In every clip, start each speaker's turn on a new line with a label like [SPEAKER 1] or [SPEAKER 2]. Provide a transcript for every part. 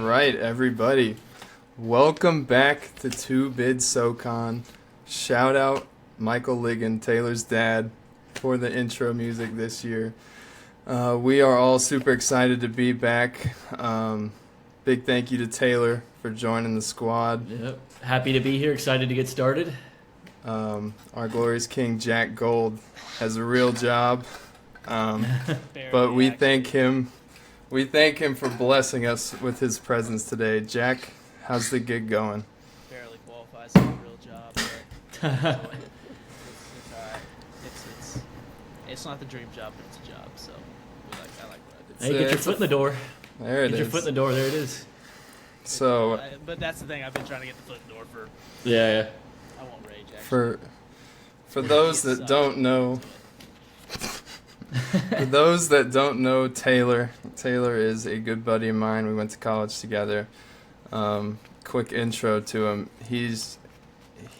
[SPEAKER 1] right, everybody. Welcome back to All-SoCon. Shout out Michael Ligon, Taylor's dad, for the intro music this year. We are all super excited to be back. Big thank you to Taylor for joining the squad.
[SPEAKER 2] Yep. Happy to be here. Excited to get started.
[SPEAKER 1] Our glorious king, Jack Gold, has a real job. But we thank him. We thank him for blessing us with his presence today. Jack, how's the gig going?
[SPEAKER 3] Barely qualifies for a real job, but it's all right. It's not the dream job, but it's a job. So I like what I did.
[SPEAKER 2] Hey, get your foot in the door.
[SPEAKER 1] There it is.
[SPEAKER 2] Get your foot in the door. There it is.
[SPEAKER 1] So,
[SPEAKER 3] but that's the thing. I've been trying to get the foot in the door for.
[SPEAKER 2] Yeah.
[SPEAKER 3] I won't rage. Actually.
[SPEAKER 1] For those that don't know. For those that don't know Taylor is a good buddy of mine. We went to college together. Quick intro to him. He's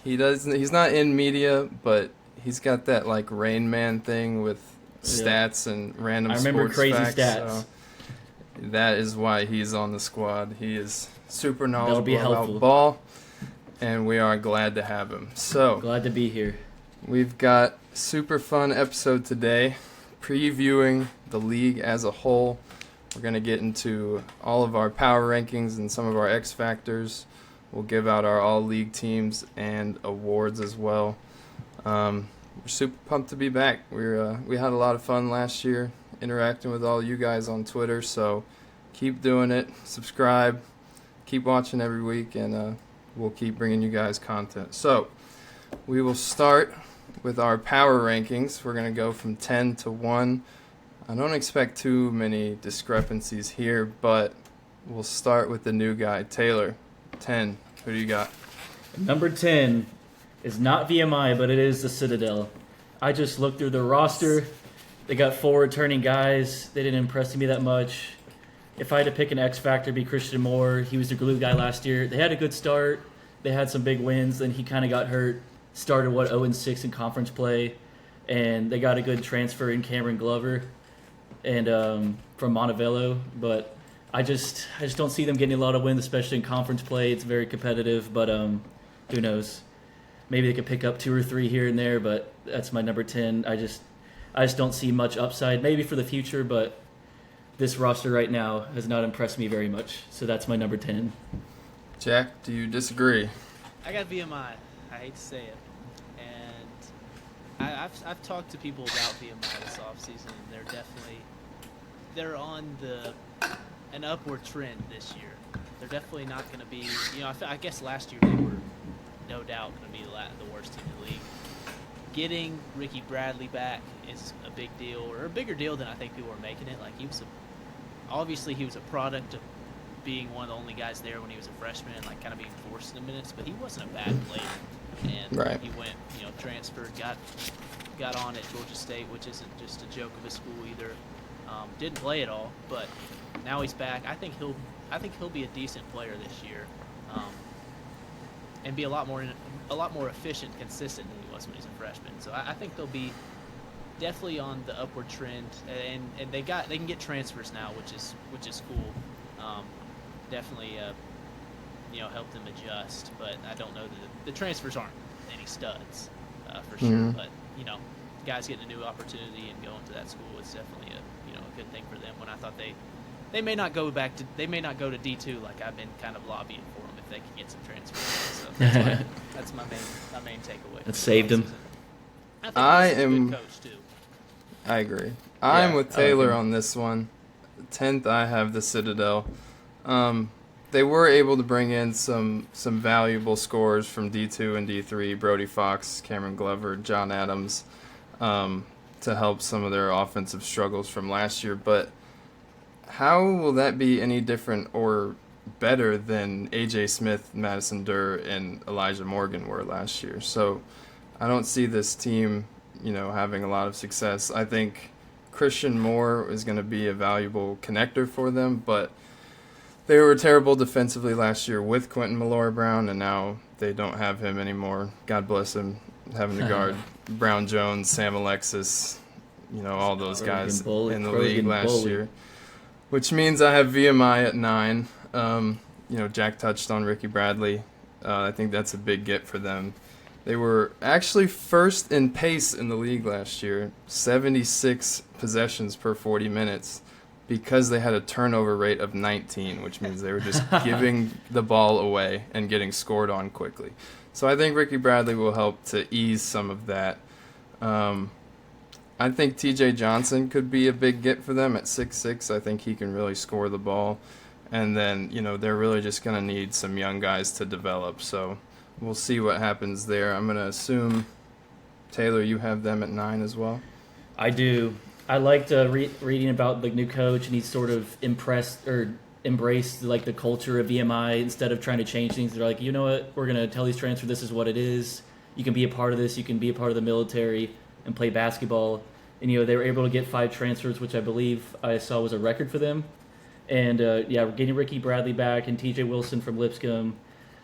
[SPEAKER 1] not in media, but he's got that like Rain Man thing with stats and random
[SPEAKER 2] I remember
[SPEAKER 1] sports
[SPEAKER 2] crazy
[SPEAKER 1] facts,
[SPEAKER 2] stats.
[SPEAKER 1] So that is why he's on the squad. He is super
[SPEAKER 2] That'll be
[SPEAKER 1] knowledgeable
[SPEAKER 2] helpful.
[SPEAKER 1] about ball, and we are glad to have him. So
[SPEAKER 2] Glad to be here.
[SPEAKER 1] we've got a super fun episode today, previewing the league as a whole. We're going to get into all of our power rankings and some of our X factors. We'll give out our all-league teams and awards as well. We're super pumped to be back. We had a lot of fun last year interacting with all you guys on Twitter, so keep doing it. Subscribe. Keep watching every week, and we'll keep bringing you guys content. So we will start with our power rankings. We're going to go from 10 to 1. I don't expect too many discrepancies here, but we'll start with the new guy, Taylor. 10. Who do you got?
[SPEAKER 2] Number 10 is not VMI, but it is the Citadel. I just looked through the roster. They got 4 returning guys. They didn't impress me that much. If I had to pick an X factor, it'd be Christian Moore. He was the glue guy last year. They had a good start. They had some big wins. Then he kind of got hurt. Started 0-6 in conference play, and they got a good transfer in Cameron Glover, and from Montevello. But I just don't see them getting a lot of wins, especially in conference play. It's very competitive, but who knows? Maybe they could pick up 2 or 3 here and there, but that's my number 10. I just don't see much upside. Maybe for the future, but this roster right now has not impressed me very much. So that's my number 10.
[SPEAKER 1] Jack, do you disagree?
[SPEAKER 3] I got VMI. I hate to say it, and I've talked to people about VMI this offseason, and they're on an upward trend this year. They're definitely not going to be. I guess last year they were no doubt going to be the worst team in the league. Getting Ricky Bradley back is a big deal, or a bigger deal than I think people were making it. Like obviously he was a product of being one of the only guys there when he was a freshman and like kind of being forced in the minutes, but he wasn't a bad player. And he went, transferred, got on at Georgia State, which isn't just a joke of a school either. Didn't play at all, but now he's back. I think he'll be a decent player this year, and be a lot more efficient, consistent than he was when he was a freshman. So I think they'll be definitely on the upward trend, and they can get transfers now, which is cool. Definitely help them adjust, but I don't know that the transfers aren't any studs for sure.
[SPEAKER 1] Mm-hmm.
[SPEAKER 3] But guys getting a new opportunity and going to that school is definitely a good thing for them. When I thought they may not go to D2, like I've been kind of lobbying for them if they can get some transfers. So that's my main takeaway.
[SPEAKER 2] That saved him.
[SPEAKER 3] I think he's a good coach too.
[SPEAKER 1] I agree. I'm with Taylor on this one. 10th, I have the Citadel. They were able to bring in some valuable scorers from D2 and D3, Brody Fox, Cameron Glover, John Adams, to help some of their offensive struggles from last year. But how will that be any different or better than A.J. Smith, Madison Durr, and Elijah Morgan were last year? So I don't see this team, having a lot of success. I think Christian Moore is going to be a valuable connector for them, but they were terrible defensively last year with Quentin Malloy-Brown, and now they don't have him anymore. God bless him, having to guard Brown Jones, Sam Alexis, all those guys in the league last year. Which means I have VMI at 9. Jack touched on Ricky Bradley. I think that's a big get for them. They were actually first in pace in the league last year, 76 possessions per 40 minutes, because they had a turnover rate of 19, which means they were just giving the ball away and getting scored on quickly. So I think Ricky Bradley will help to ease some of that. I think TJ Johnson could be a big get for them at 6'6". I think he can really score the ball. And then, they're really just going to need some young guys to develop. So we'll see what happens there. I'm going to assume, Taylor, you have them at 9 as well?
[SPEAKER 2] I do. I liked reading about the new coach, and he's sort of embraced like the culture of VMI instead of trying to change things. They're like, you know what, we're going to tell these transfers this is what it is. You can be a part of this. You can be a part of the military and play basketball. And, they were able to get 5 transfers, which I believe I saw was a record for them. And, we're getting Ricky Bradley back and TJ Wilson from Lipscomb.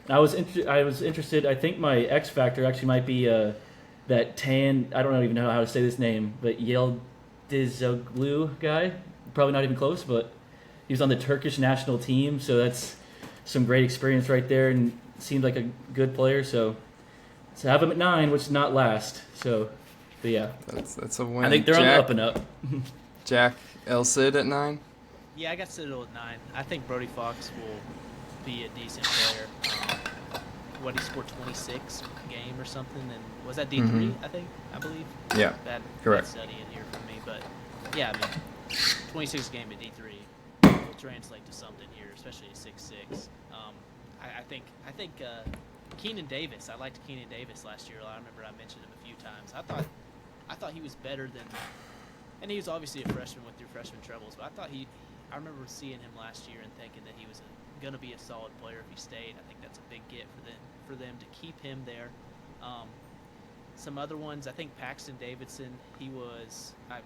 [SPEAKER 2] And I was interested. I think my X factor actually might be that Tan. I don't even know how to say this name, but Yıldızoglu guy. Probably not even close, but he was on the Turkish national team, so that's some great experience right there, and seemed like a good player. So have him at 9, which is not last. So, but yeah,
[SPEAKER 1] that's a win.
[SPEAKER 2] I think they're on the up and up.
[SPEAKER 1] Jack El Cid at 9.
[SPEAKER 3] Yeah, I got Citadel at 9. I think Brody Fox will be a decent player. He scored 26 a game or something, and was that D3? I believe.
[SPEAKER 1] Yeah, correct.
[SPEAKER 3] Bad study in here for me, but yeah, 26 a game at D3 will translate to something here, especially at 6'6". I think Keenan Davis. I liked Keenan Davis last year. I remember I mentioned him a few times. I thought he was better than, and he was obviously a freshman with through freshman troubles, but I remember seeing him last year and thinking that he was going to be a solid player if he stayed. I think that's a big get for them to keep him there. Some other ones, I think Paxton Davidson. I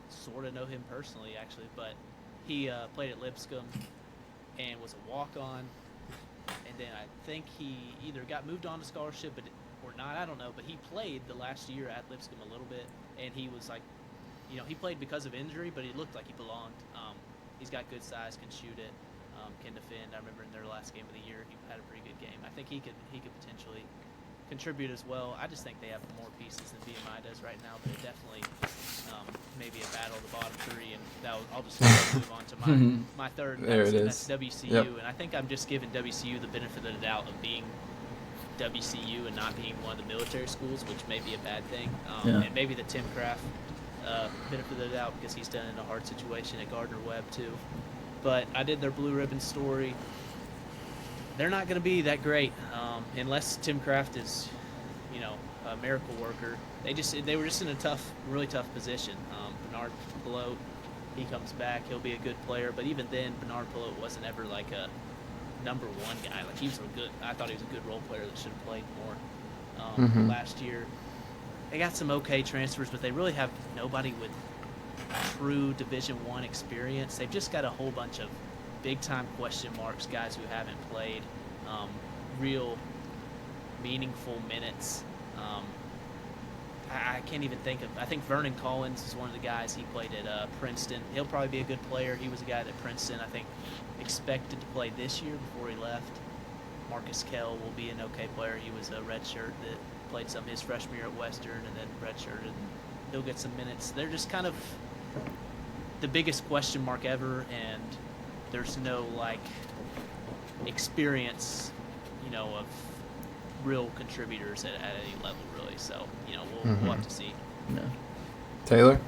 [SPEAKER 3] sort of know him personally actually, but he played at Lipscomb and was a walk-on. And then I think he either got moved on to scholarship or not. I don't know, but he played the last year at Lipscomb a little bit, and he was like, he played because of injury, but he looked like he belonged. He's got good size, can shoot it, can defend. I remember in their last game of the year, he had a pretty good game. I think he could potentially contribute as well. I just think they have more pieces than VMI does right now, but definitely maybe a battle of the bottom 3, and I'll just move on to my third. That's WCU,
[SPEAKER 1] Yep.
[SPEAKER 3] and I think I'm just giving WCU the benefit of the doubt of being WCU and not being one of the military schools, which may be a bad thing. And maybe the Tim Kraft benefit of the doubt because he's done in a hard situation at Gardner-Webb too. But I did their blue ribbon story. They're not going to be that great unless Tim Kraft is, a miracle worker. They were just in a really tough position. Bernard Pelote, he comes back, he'll be a good player. But even then, Bernard Pelote wasn't ever like a number 1 guy. Like I thought he was a good role player that should have played more last year. They got some okay transfers, but they really have nobody with true Division I experience. They've just got a whole bunch of big-time question marks, guys who haven't played real meaningful minutes. I can't even think of – I think Vernon Collins is one of the guys. He played at Princeton. He'll probably be a good player. He was a guy at Princeton, I think, expected to play this year before he left. Marcus Kell will be an okay player. He was a redshirt that played some his freshman year at Western and then redshirted, and he'll get some minutes. They're just kind of the biggest question mark ever, and there's no experience, of real contributors at any level really. So we'll have to see.
[SPEAKER 2] No.
[SPEAKER 1] Taylor?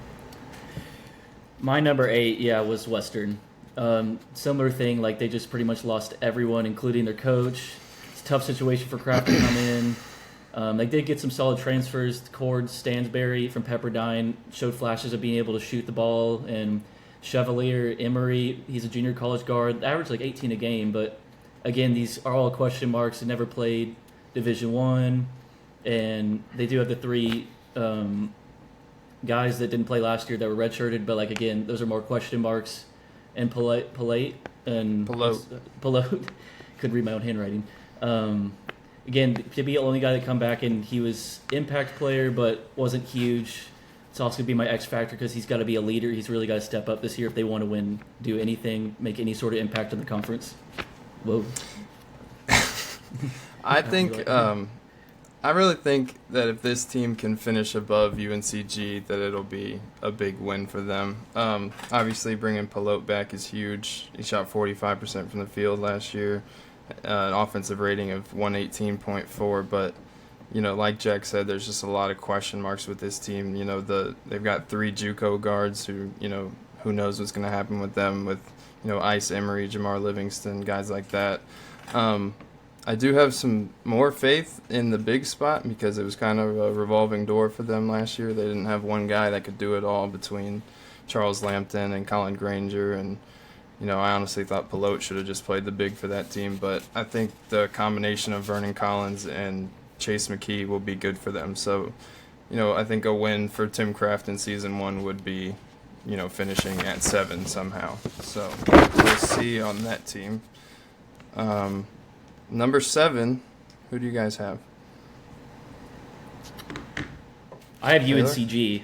[SPEAKER 2] My number 8, was Western. Similar thing, they just pretty much lost everyone, including their coach. It's a tough situation for Kraft to come in. They did get some solid transfers. Cord Stansberry from Pepperdine showed flashes of being able to shoot the ball, and Chevalier Emery, he's a junior college guard, averaged 18 a game, but again, these are all question marks. They never played Division I, and they do have the 3 guys that didn't play last year that were redshirted, but again, those are more question marks. And Pelote couldn't read my own handwriting. Again, to be the only guy that come back, and he was impact player, but wasn't huge. It's also going to be my X factor because he's got to be a leader. He's really got to step up this year if they want to win, do anything, make any sort of impact in the conference. Whoa.
[SPEAKER 1] I think I really think that if this team can finish above UNCG, that it'll be a big win for them. Obviously, bringing Pelote back is huge. He shot 45% from the field last year, an offensive rating of 118.4. But like Jack said, there's just a lot of question marks with this team. They've got 3 JUCO guards who who knows what's going to happen with them with Ice Emery, Jamar Livingston, guys like that. I do have some more faith in the big spot because it was kind of a revolving door for them last year. They didn't have one guy that could do it all between Charles Lampton and Colin Granger. And, I honestly thought Pelote should have just played the big for that team. But I think the combination of Vernon Collins and Chase McKee will be good for them. So, I think a win for Tim Kraft in Season 1 would be, finishing at 7 somehow. So we'll see on that team. Number 7, who do you guys have?
[SPEAKER 2] I have
[SPEAKER 1] Taylor?
[SPEAKER 2] UNCG.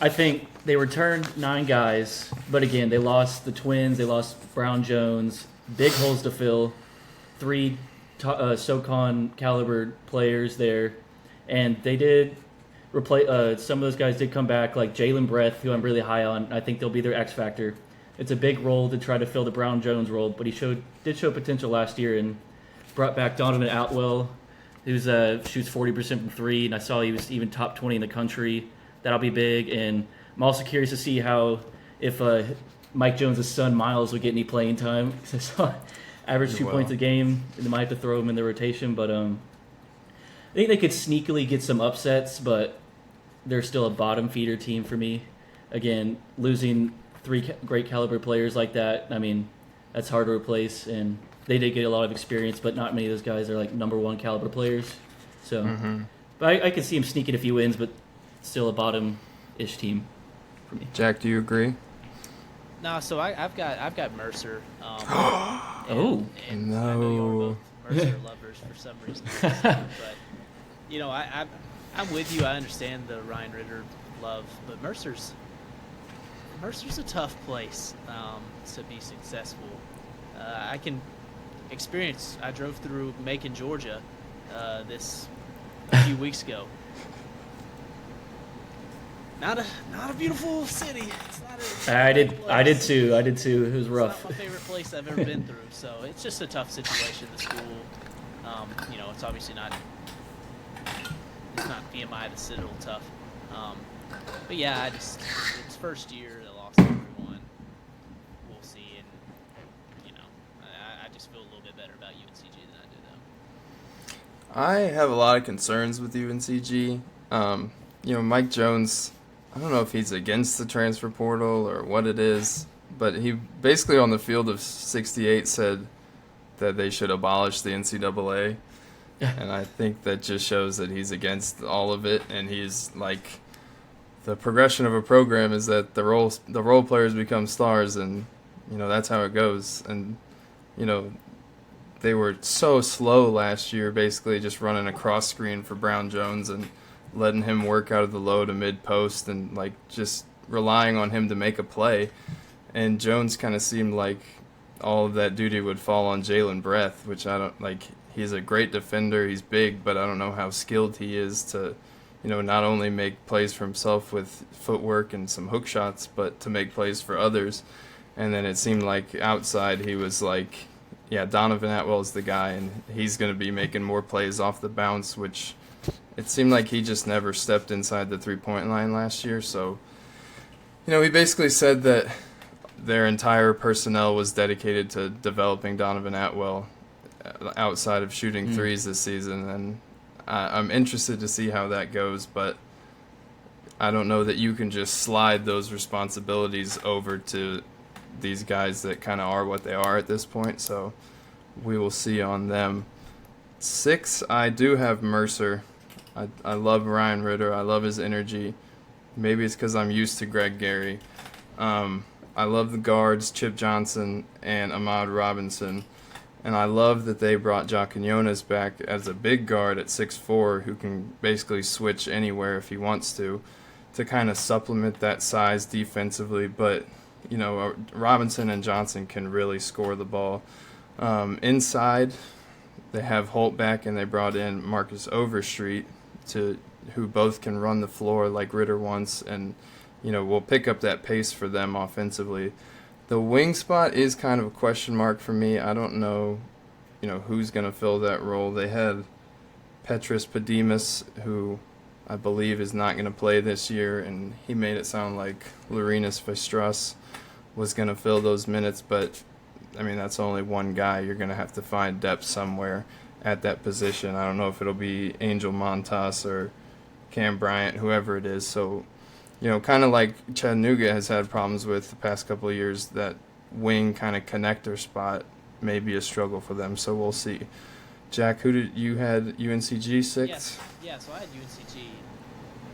[SPEAKER 2] I think they returned 9 guys, but again, they lost the twins, they lost Brown Jones, big holes to fill, 3 SoCon caliber players there, and they did replace some of those guys did come back, like Jalen Breath, who I'm really high on. I think they'll be their X factor. It's a big role to try to fill the Brown Jones role, but he did show potential last year and brought back Donovan Atwell, who shoots 40% from 3, and I saw he was even top 20 in the country. That'll be big, and I'm also curious to see if Mike Jones' son Miles will get any playing time. I saw average 2 points a game, and they might have to throw him in the rotation, but I think they could sneakily get some upsets, but they're still a bottom feeder team for me. Again, losing 3 great caliber players like that, I mean, that's hard to replace, and they did get a lot of experience, but not many of those guys are like number 1 caliber players. So, but I could see them sneaking a few wins, but still a bottom-ish team for me.
[SPEAKER 1] Jack, do you agree?
[SPEAKER 3] No, so I've got Mercer.
[SPEAKER 2] Oh.
[SPEAKER 3] and
[SPEAKER 1] No.
[SPEAKER 3] I know you're both Mercer lovers for some reason. But I'm with you. I understand the Ryan Ritter love, but Mercer's a tough place to be successful. I can experience. I drove through Macon, Georgia, a few weeks ago. Not a beautiful city. It's not a
[SPEAKER 2] I did
[SPEAKER 3] place.
[SPEAKER 2] too. It was rough.
[SPEAKER 3] It's not my favorite place I've ever been through. So it's just a tough situation. The school, it's obviously not. It's not VMI, the Citadel tough. But yeah, it's first year. They lost everyone. We'll see, and I just feel a little bit better about UNCG than I do them.
[SPEAKER 1] I have a lot of concerns with UNCG. Mike Jones, I don't know if he's against the transfer portal or what it is, but he basically on the field of 68 said that they should abolish the NCAA. And I think that just shows that he's against all of it, and he's like, the progression of a program is that the role players become stars, and that's how it goes. And they were so slow last year, basically just running a cross screen for Brown Jones and letting him work out of the low to mid post, and like just relying on him to make a play. And Jones kind of seemed like all of that duty would fall on Jalen Breath, which I don't like. He's a great defender. He's big, but I don't know how skilled he is to, not only make plays for himself with footwork and some hook shots, but to make plays for others. And then it seemed like outside he was like, yeah, Donovan Atwell's the guy, and he's going to be making more plays off the bounce, which it seemed like he just never stepped inside the three-point line last year. So, he basically said that their entire personnel was dedicated to developing Donovan Atwell outside of shooting threes this season, and I'm interested to see how that goes, but I don't know that you can just slide those responsibilities over to these guys that kind of are what they are at this point, so we will see on them. 6, I do have Mercer. I love Ryan Ritter. I love his energy. Maybe it's because I'm used to Greg Gary. I love the guards, Chip Johnson and Ahmad Robinson. And I love that they brought Jock Quinones back as a big guard at 6'4", who can basically switch anywhere if he wants to kind of supplement that size defensively. But, Robinson and Johnson can really score the ball. Inside, they have Holt back, and they brought in Marcus Overstreet, who both can run the floor like Ritter wants, and will pick up that pace for them offensively. The wing spot is kind of a question mark for me. I don't know, who's going to fill that role. They had Petros Padimas, who I believe is not going to play this year, and he made it sound like Laurinus Vestras was going to fill those minutes, but that's only one guy. You're going to have to find depth somewhere at that position. I don't know if it'll be Angel Montas or Cam Bryant, whoever it is. So, kind of like Chattanooga has had problems with the past couple of years, that wing kind of connector spot may be a struggle for them. So we'll see. Jack, who did you had UNCG 6?
[SPEAKER 3] Yeah, so I had UNCG.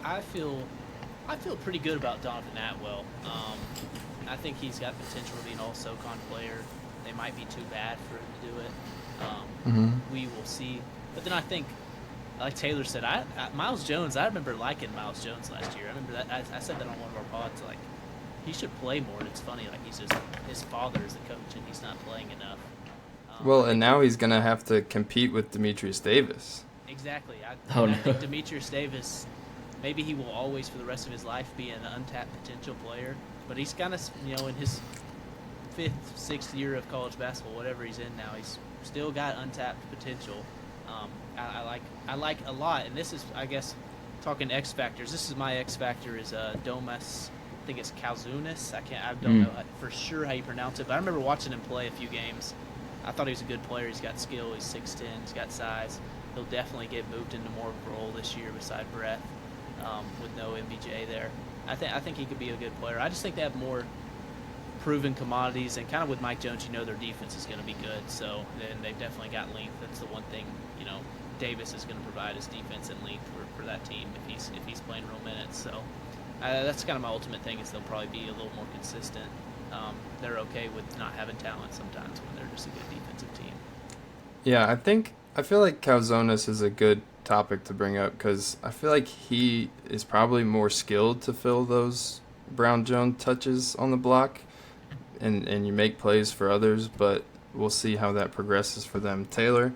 [SPEAKER 3] I feel pretty good about Donovan Atwell. I think he's got potential to be an All-SoCon player. They might be too bad for him to do it. We will see. But then I think, like Taylor said, Miles Jones, I remember liking Miles Jones last year. I remember that I said that on one of our pods, like, he should play more. And it's funny, like, his father is the coach and he's not playing enough.
[SPEAKER 1] And now he's going to have to compete with Demetrius Davis.
[SPEAKER 3] Exactly. I
[SPEAKER 2] no.
[SPEAKER 3] think Demetrius Davis, maybe he will always for the rest of his life be an untapped potential player, but he's kind of, in his 5th, 6th year of college basketball, whatever he's in now, he's still got untapped potential. I like a lot, and this is, I guess, talking X factors. This is my X factor is Domas. I think it's Kalzunas. I don't know for sure how you pronounce it, but I remember watching him play a few games. I thought he was a good player. He's got skill. He's 6'10". He's got size. He'll definitely get moved into more of a role this year beside Brett with no MBJ there. I think he could be a good player. I just think they have more proven commodities, and kind of with Mike Jones, their defense is going to be good. So then they've definitely got length. That's the one thing Davis is going to provide his defense and length for that team if he's playing real minutes. So that's kind of my ultimate thing is they'll probably be a little more consistent. They're okay with not having talent sometimes when they're just a good defensive team.
[SPEAKER 1] Yeah, I feel like Calzones is a good topic to bring up because I feel like he is probably more skilled to fill those Brown Jones touches on the block and you make plays for others, but we'll see how that progresses for them. Taylor,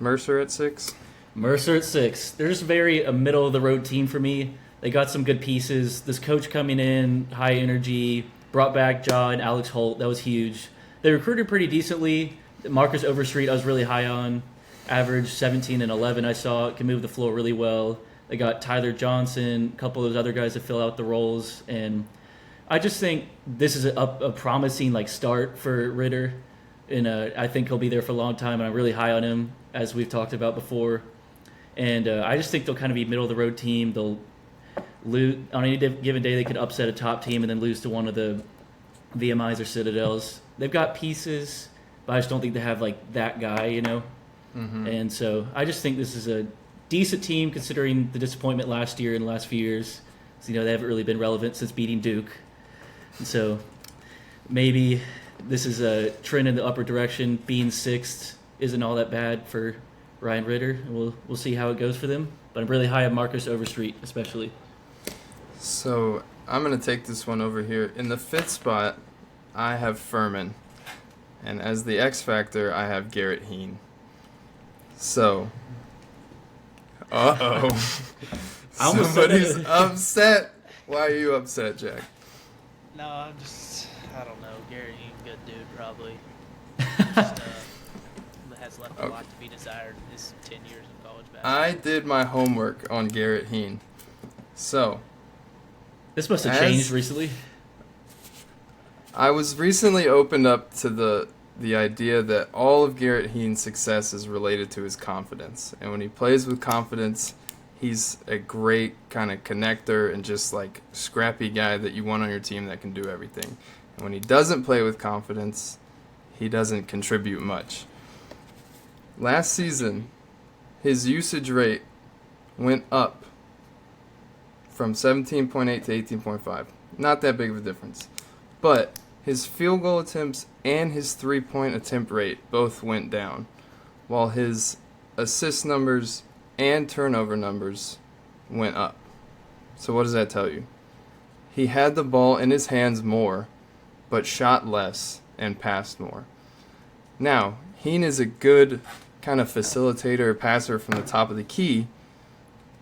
[SPEAKER 1] Mercer at 6?
[SPEAKER 2] Mercer at 6. They're just a middle-of-the-road team for me. They got some good pieces. This coach coming in, high energy, brought back Ja and Alex Holt. That was huge. They recruited pretty decently. Marcus Overstreet I was really high on. Average 17 and 11 I saw. Can move the floor really well. They got Tyler Johnson, a couple of those other guys to fill out the roles. And I just think this is a promising start for Ritter. And I think he'll be there for a long time, and I'm really high on him, as we've talked about before. And I just think they'll kind of be a middle-of-the-road team. They'll lose on any given day. They could upset a top team and then lose to one of the VMIs or Citadels. They've got pieces, but I just don't think they have that guy, And so I just think this is a decent team considering the disappointment last year and the last few years. So, they haven't really been relevant since beating Duke. And so maybe this is a trend in the upper direction. Being 6th isn't all that bad for Ryan Ritter. We'll see how it goes for them. But I'm really high on Marcus Overstreet, especially.
[SPEAKER 1] So I'm going to take this one over here. In the 5th spot, I have Furman. And as the X Factor, I have Garrett Heen. So, somebody's upset. Why are you upset, Jack?
[SPEAKER 3] No, I don't know. Gary, good dude, probably. Just, has left a lot to be desired in his 10 years of college basketball.
[SPEAKER 1] I did my homework on Garrett Heen. So,
[SPEAKER 2] this must have changed recently.
[SPEAKER 1] I was recently opened up to the idea that all of Garrett Heen's success is related to his confidence. And when he plays with confidence, he's a great kind of connector and just scrappy guy that you want on your team that can do everything. And when he doesn't play with confidence, he doesn't contribute much. Last season, his usage rate went up from 17.8 to 18.5. Not that big of a difference. But his field goal attempts and his three-point attempt rate both went down, while his assist numbers and turnover numbers went up. So what does that tell you? He had the ball in his hands more, but shot less and passed more. Now, Heen is a good kind of facilitator, passer from the top of the key,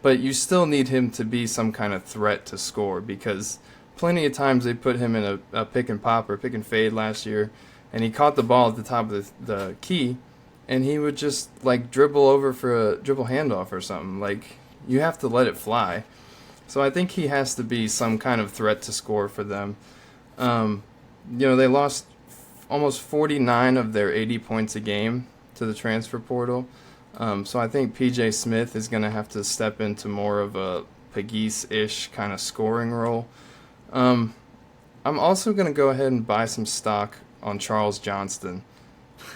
[SPEAKER 1] but you still need him to be some kind of threat to score, because plenty of times they put him in a pick and pop or pick and fade last year, and he caught the ball at the top of the key, and he would just like dribble over for a dribble handoff or something. Like, you have to let it fly. So I think he has to be some kind of threat to score for them. They lost almost 49 of their 80 points a game to the transfer portal. So I think PJ Smith is going to have to step into more of a Pegues-ish kind of scoring role. I'm also going to go ahead and buy some stock on Charles Johnston.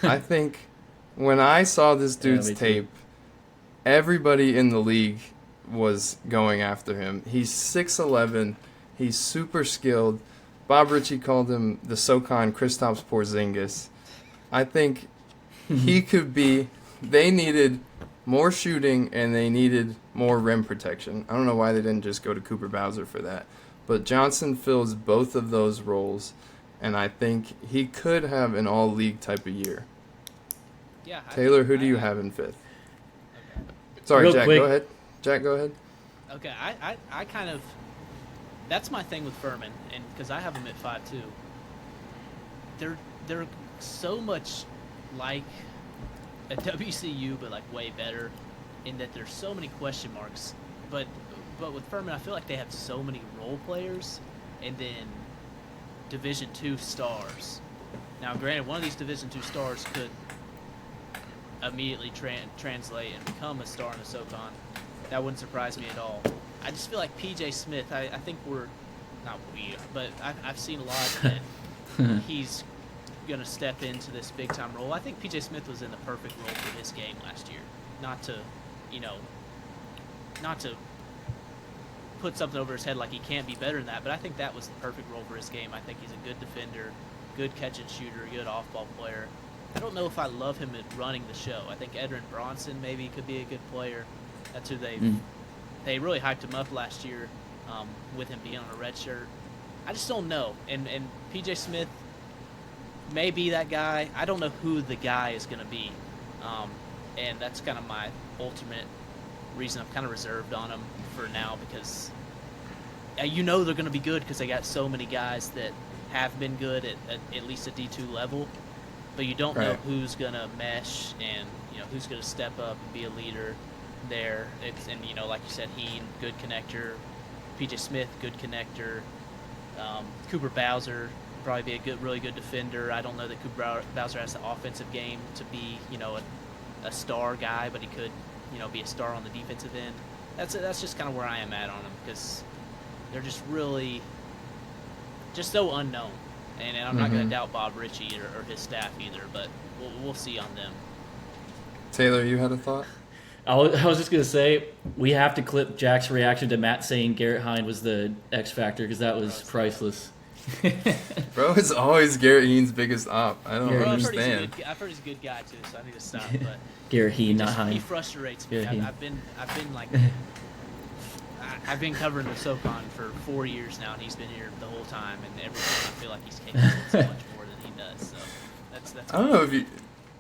[SPEAKER 1] I think when I saw this dude's tape, everybody in the league was going after him. He's 6'11". He's super skilled. Bob Ritchie called him the SoCon Kristaps Porzingis. I think he could be... They needed more shooting and they needed more rim protection. I don't know why they didn't just go to Cooper Bowser for that. But Johnson fills both of those roles, and I think he could have an all-league type of year.
[SPEAKER 3] Yeah.
[SPEAKER 1] Taylor, who do you have in fifth? Okay. Sorry,
[SPEAKER 2] Real
[SPEAKER 1] Jack,
[SPEAKER 2] quick.
[SPEAKER 1] go ahead. Jack, go ahead.
[SPEAKER 3] Okay, I kind of... That's my thing with Furman, and because I have him at 5'2". They're so much like a WCU, but like way better, in that there's so many question marks. But with Furman, I feel like they have so many role players, and then Division II stars. Now, granted, one of these Division II stars could immediately translate and become a star in the SoCon. That wouldn't surprise me at all. I just feel like PJ Smith, I think but I've seen a lot that he's going to step into this big-time role. I think PJ Smith was in the perfect role for his game last year. Not to put something over his head like he can't be better than that, but I think that was the perfect role for his game. I think he's a good defender, good catch-and-shooter, good off-ball player. I don't know if I love him at running the show. I think Edrin Bronson maybe could be a good player. That's who they really hyped him up last year with him being on a red shirt. I just don't know. And PJ Smith may be that guy. I don't know who the guy is going to be. And that's kind of my ultimate reason I'm kind of reserved on him for now, because they're going to be good because they got so many guys that have been good at least a D2 level. But you don't know who's going to mesh and who's going to step up and be a leader there. Like you said, Heen, good connector. PJ Smith, good connector. Cooper Bowser, probably be a really good defender. I don't know that Cooper Bowser has the offensive game to be a star guy, but he could be a star on the defensive end. That's just kind of where I am at on them, because they're just so unknown. And I'm not going to doubt Bob Ritchie or his staff either, but we'll see on them.
[SPEAKER 1] Taylor, you had a thought?
[SPEAKER 2] I was just going to say, we have to clip Jack's reaction to Matt saying Garrett Hine was the X factor, because that was priceless.
[SPEAKER 1] Bro is always Garrett Heen's biggest op. I don't
[SPEAKER 2] Garrett
[SPEAKER 1] understand.
[SPEAKER 3] I've heard he's a good guy too, so I need to stop. But
[SPEAKER 2] Garrett Heen, not Hine.
[SPEAKER 3] He frustrates me. I've been like, I've been covering the SoCon for 4 years now, and he's been here the whole time. And every time I feel like he's capable of so much more than he does. So that's.
[SPEAKER 1] I don't know if you.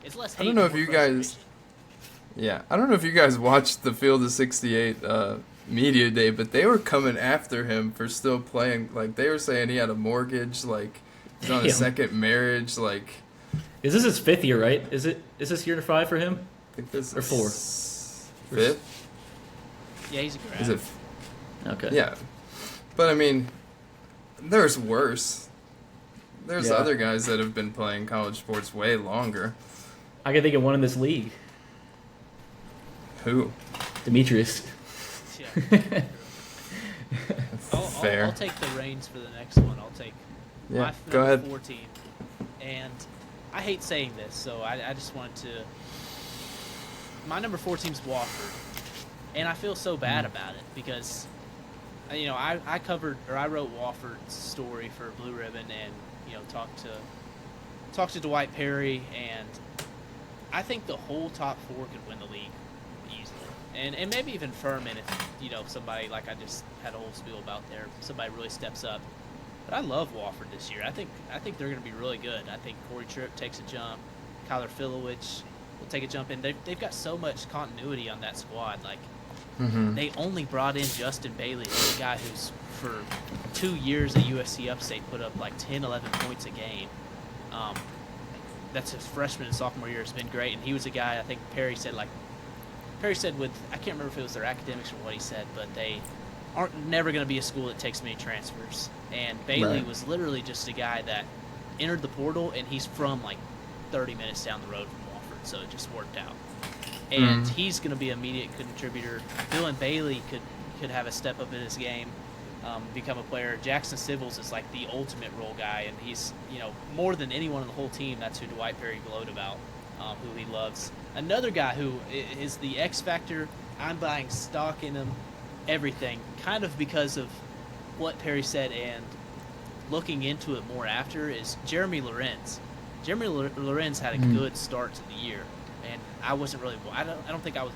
[SPEAKER 3] It's less.
[SPEAKER 1] I don't know if you guys. Yeah, I don't know if you guys watched the Field of 68 media day, but they were coming after him for still playing. Like, they were saying he had a mortgage, like he's on his second marriage. Like,
[SPEAKER 2] is this his fifth year? Right? Is this year 5 for him?
[SPEAKER 1] I think this
[SPEAKER 2] or 4?
[SPEAKER 1] Fifth.
[SPEAKER 3] Yeah, he's a grad.
[SPEAKER 1] Is it?
[SPEAKER 2] Okay.
[SPEAKER 1] Yeah, but I mean, there's worse. There's other guys that have been playing college sports way longer.
[SPEAKER 2] I can think of one in this league.
[SPEAKER 1] Who?
[SPEAKER 2] Demetrius.
[SPEAKER 3] Yeah.
[SPEAKER 1] Fair.
[SPEAKER 3] I'll take the reins for the next one. I'll take my
[SPEAKER 1] go
[SPEAKER 3] number
[SPEAKER 1] ahead.
[SPEAKER 3] 14. And I hate saying this, so I just wanted to... My number 14 is Wofford. And I feel so bad about it because, I wrote Wofford's story for Blue Ribbon and, talked to Dwight Perry, and I think the whole top 4 could win the league easily. And maybe even Furman if, somebody, like I just had a whole spiel about there, somebody really steps up. But I love Wofford this year. I think they're going to be really good. I think Corey Tripp takes a jump. Kyler Filowich will take a jump, and they've got so much continuity on that squad. Like, they only brought in Justin Bailey, a guy who's for 2 years at USC Upstate put up like 10, 11 points a game. That's his freshman and sophomore year. Has been great, and he was a guy I think Perry said with, I can't remember if it was their academics or what he said, but they aren't never going to be a school that takes many transfers. And Bailey was literally just a guy that entered the portal, and he's from like 30 minutes down the road from Wofford, so it just worked out. And he's going to be an immediate contributor. Dylan Bailey could have a step up in his game, become a player. Jackson Sibbles is like the ultimate role guy, and he's, more than anyone on the whole team, that's who Dwight Perry glowed about, who he loves. Another guy who is the X factor, I'm buying stock in him, everything, kind of because of what Perry said and looking into it more after, is Jeremy Lorenz. Jeremy Lorenz had a good start to the year, and I wasn't really, I don't think I was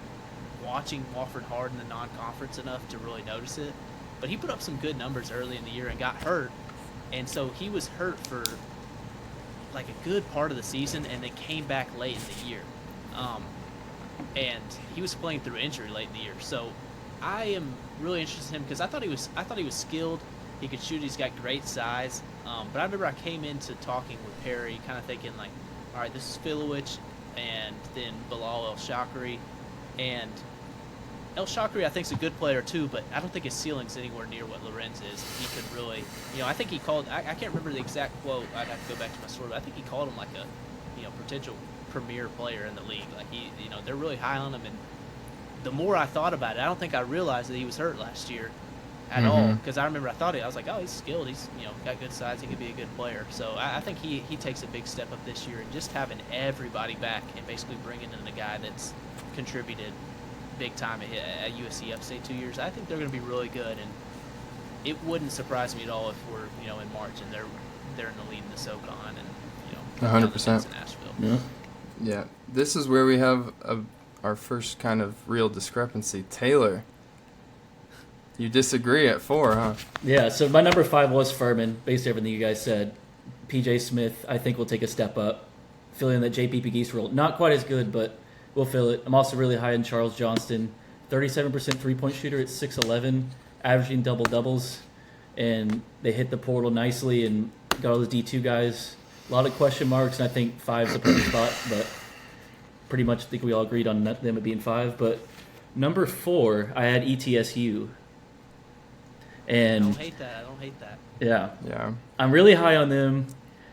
[SPEAKER 3] watching Wofford hard in the non-conference enough to really notice it, but he put up some good numbers early in the year and got hurt, and so he was hurt for like a good part of the season and then came back late in the year, and he was playing through injury late in the year. So I am really interested in him because I thought he was skilled. He could shoot. He's got great size. But I remember I came into talking with Perry, kind of thinking like, all right, this is Filowich, and then Bilal El-Shakri, and El-Shakri I think is a good player too, but I don't think his ceiling's anywhere near what Lorenz is. He could really, I think he called. I can't remember the exact quote. I'd have to go back to my story, but I think he called him like a, potential premier player in the league. Like they're really high on him, and the more I thought about it, I don't think I realized that he was hurt last year at all, because I remember I was like, oh, he's skilled, he's got good size, he could be a good player. So I think he takes a big step up this year, and just having everybody back and basically bringing in a guy that's contributed big time at USC Upstate 2 years, I think they're going to be really good, and it wouldn't surprise me at all if we're in March and they're in the lead in the SoCon and
[SPEAKER 1] 100%
[SPEAKER 3] in Nashville.
[SPEAKER 1] Yeah, this is where we have our first kind of real discrepancy. Taylor, you disagree at 4, huh?
[SPEAKER 2] Yeah, so my number 5 was Furman, based on everything you guys said. PJ Smith, I think, will take a step up, filling that JPP Geese role. Not quite as good, but we'll fill it. I'm also really high in Charles Johnston, 37% three-point shooter at 6'11", averaging double-doubles, and they hit the portal nicely and got all those D2 guys. A lot of question marks, and I think 5's the perfect spot, but pretty much think we all agreed on them being 5. But number 4, I had ETSU. And
[SPEAKER 3] I don't hate that.
[SPEAKER 1] Yeah.
[SPEAKER 2] I'm really high on them.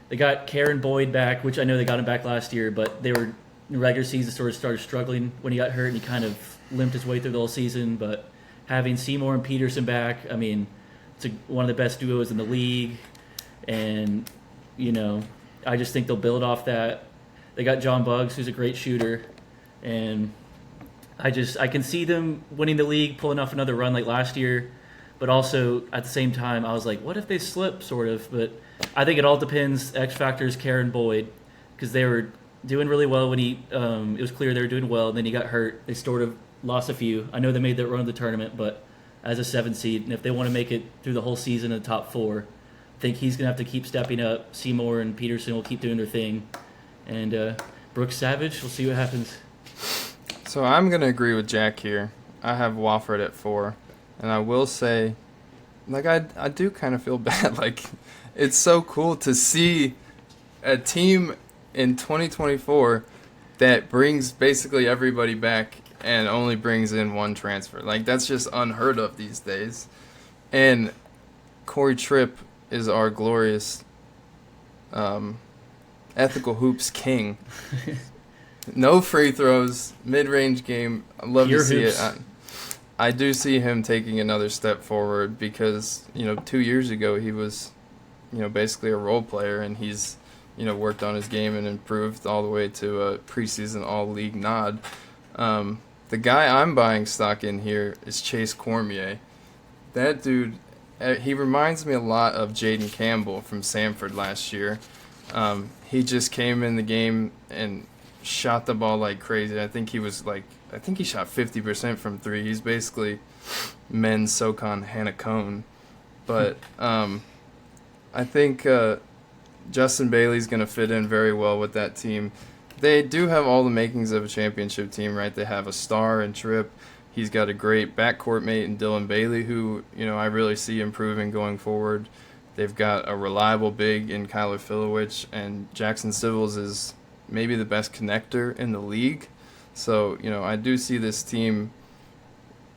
[SPEAKER 2] They got Karen Boyd back, which I know they got him back last year, but they were in the regular season sort of started struggling when he got hurt, and he kind of limped his way through the whole season. But having Seymour and Peterson back, I mean, it's one of the best duos in the league, and I just think they'll build off that. They got John Buggs, who's a great shooter, and I can see them winning the league, pulling off another run like last year. But also, at the same time, I was like, what if they slip, sort of? But I think it all depends. X factor is Karen Boyd, because they were doing really well when it was clear they were doing well, and then he got hurt. They sort of lost a few. I know they made that run of the tournament, but as a 7 seed, and if they want to make it through the whole season in the top 4, I think he's going to have to keep stepping up. Seymour and Peterson will keep doing their thing. And Brooks Savage, we'll see what happens.
[SPEAKER 1] So I'm going to agree with Jack here. I have Wofford at 4. And I will say, like, I do kind of feel bad. Like, it's so cool to see a team in 2024 that brings basically everybody back and only brings in 1 transfer. Like, that's just unheard of these days. And Corey Tripp is our glorious ethical hoops king. No free throws, mid-range game. I love to see it. I do see him taking another step forward because, 2 years ago he was, basically a role player, and he's, worked on his game and improved all the way to a preseason all-league nod. The guy I'm buying stock in here is Chase Cormier. That dude, he reminds me a lot of Jaden Campbell from Samford last year. He just came in the game and shot the ball like crazy. I think he shot 50% from 3. He's basically men's SoCon Hannah Cone. But I think Justin Bailey's going to fit in very well with that team. They do have all the makings of a championship team, right? They have a star in Tripp. He's got a great backcourt mate in Dylan Bailey, who, I really see improving going forward. They've got a reliable big in Kyler Filowich, and Jackson Civils is maybe the best connector in the league. So, I do see this team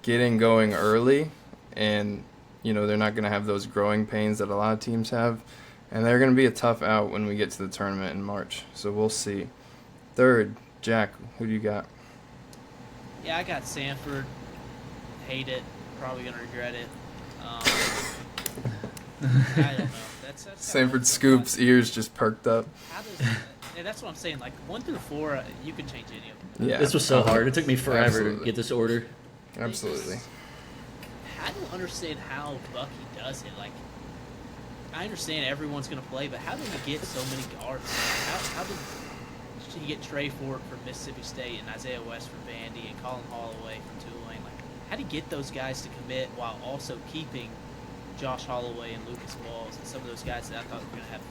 [SPEAKER 1] getting going early, and, they're not going to have those growing pains that a lot of teams have. And they're going to be a tough out when we get to the tournament in March. So we'll see. Third, Jack, who do you got?
[SPEAKER 3] Yeah, I got Sanford. Hate it. Probably going to regret it. I don't know. That's
[SPEAKER 1] Sanford Scoop's ears just perked up.
[SPEAKER 3] How does yeah, that's what I'm saying. Like 1 through 4, you could change any of them.
[SPEAKER 1] Yeah,
[SPEAKER 2] This was so hard. It took me forever
[SPEAKER 1] Absolutely.
[SPEAKER 2] to get this order.
[SPEAKER 1] Absolutely.
[SPEAKER 3] I don't understand how Bucky does it. Like, I understand everyone's going to play, but how did he get so many guards? How did he get Trey Ford from Mississippi State and Isaiah West from Vandy and Colin Holloway from Tulane? Like, how did he get those guys to commit while also keeping Josh Holloway and Lucas Walls and some of those guys that I thought were going to have,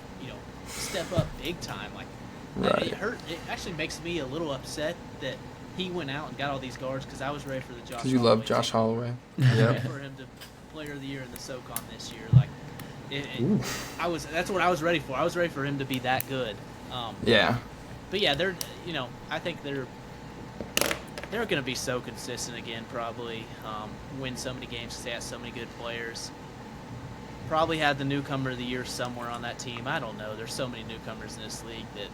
[SPEAKER 3] step up big time? Like,
[SPEAKER 1] Right.
[SPEAKER 3] It actually makes me a little upset that he went out and got all these guards because I was ready for the Josh.
[SPEAKER 1] Because you love Josh Holloway. Yeah.
[SPEAKER 3] For him to Player of the Year in the SoCon this year, like, that's what I was ready for. I was ready for him to be that good.
[SPEAKER 1] Yeah.
[SPEAKER 3] But yeah, I think they're going to be so consistent again. Probably win so many games because they have so many good players. Probably had the newcomer of the year somewhere on that team. I don't know. There's so many newcomers in this league that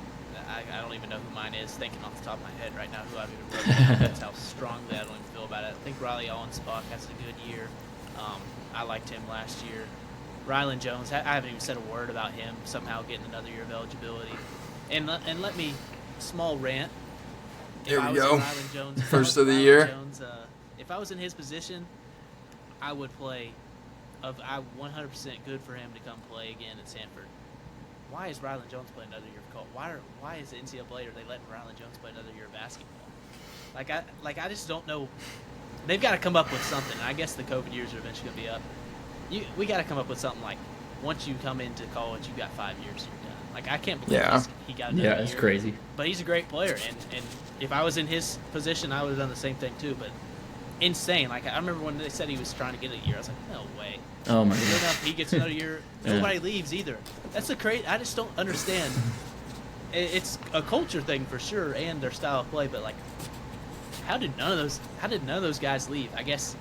[SPEAKER 3] I don't even know who mine is. Thinking off the top of my head right now, who I've even wrote down. That's how strongly I don't even feel about it. I think Riley Allenspach has a good year. I liked him last year. Rylan Jones, I haven't even said a word about him somehow getting another year of eligibility. And let me, small rant.
[SPEAKER 1] There we
[SPEAKER 3] If I was
[SPEAKER 1] go.
[SPEAKER 3] in Rylan Jones,
[SPEAKER 1] First of the year.
[SPEAKER 3] Jones, if I was in his position, I would play. I 100% good for him to come play again at Sanford. Why is Rylan Jones playing another year of college? Why is the NCAA, are they letting Rylan Jones play another year of basketball? I just don't know. They've got to come up with something. I guess the COVID years are eventually going to be up. We got to come up with something like, once you come into college, you got 5 years, you're done. Like, I can't believe he got another year.
[SPEAKER 2] Yeah, it's crazy.
[SPEAKER 3] But he's a great player, and if I was in his position, I would have done the same thing too. But insane. Like, I remember when they said he was trying to get a year, I was like, no way.
[SPEAKER 2] Oh my
[SPEAKER 3] Sure
[SPEAKER 2] god.
[SPEAKER 3] enough, he gets another year. Nobody leaves either. That's the crazy. I just don't understand. It's a culture thing for sure, and their style of play. But like, how did none of those guys leave? I guess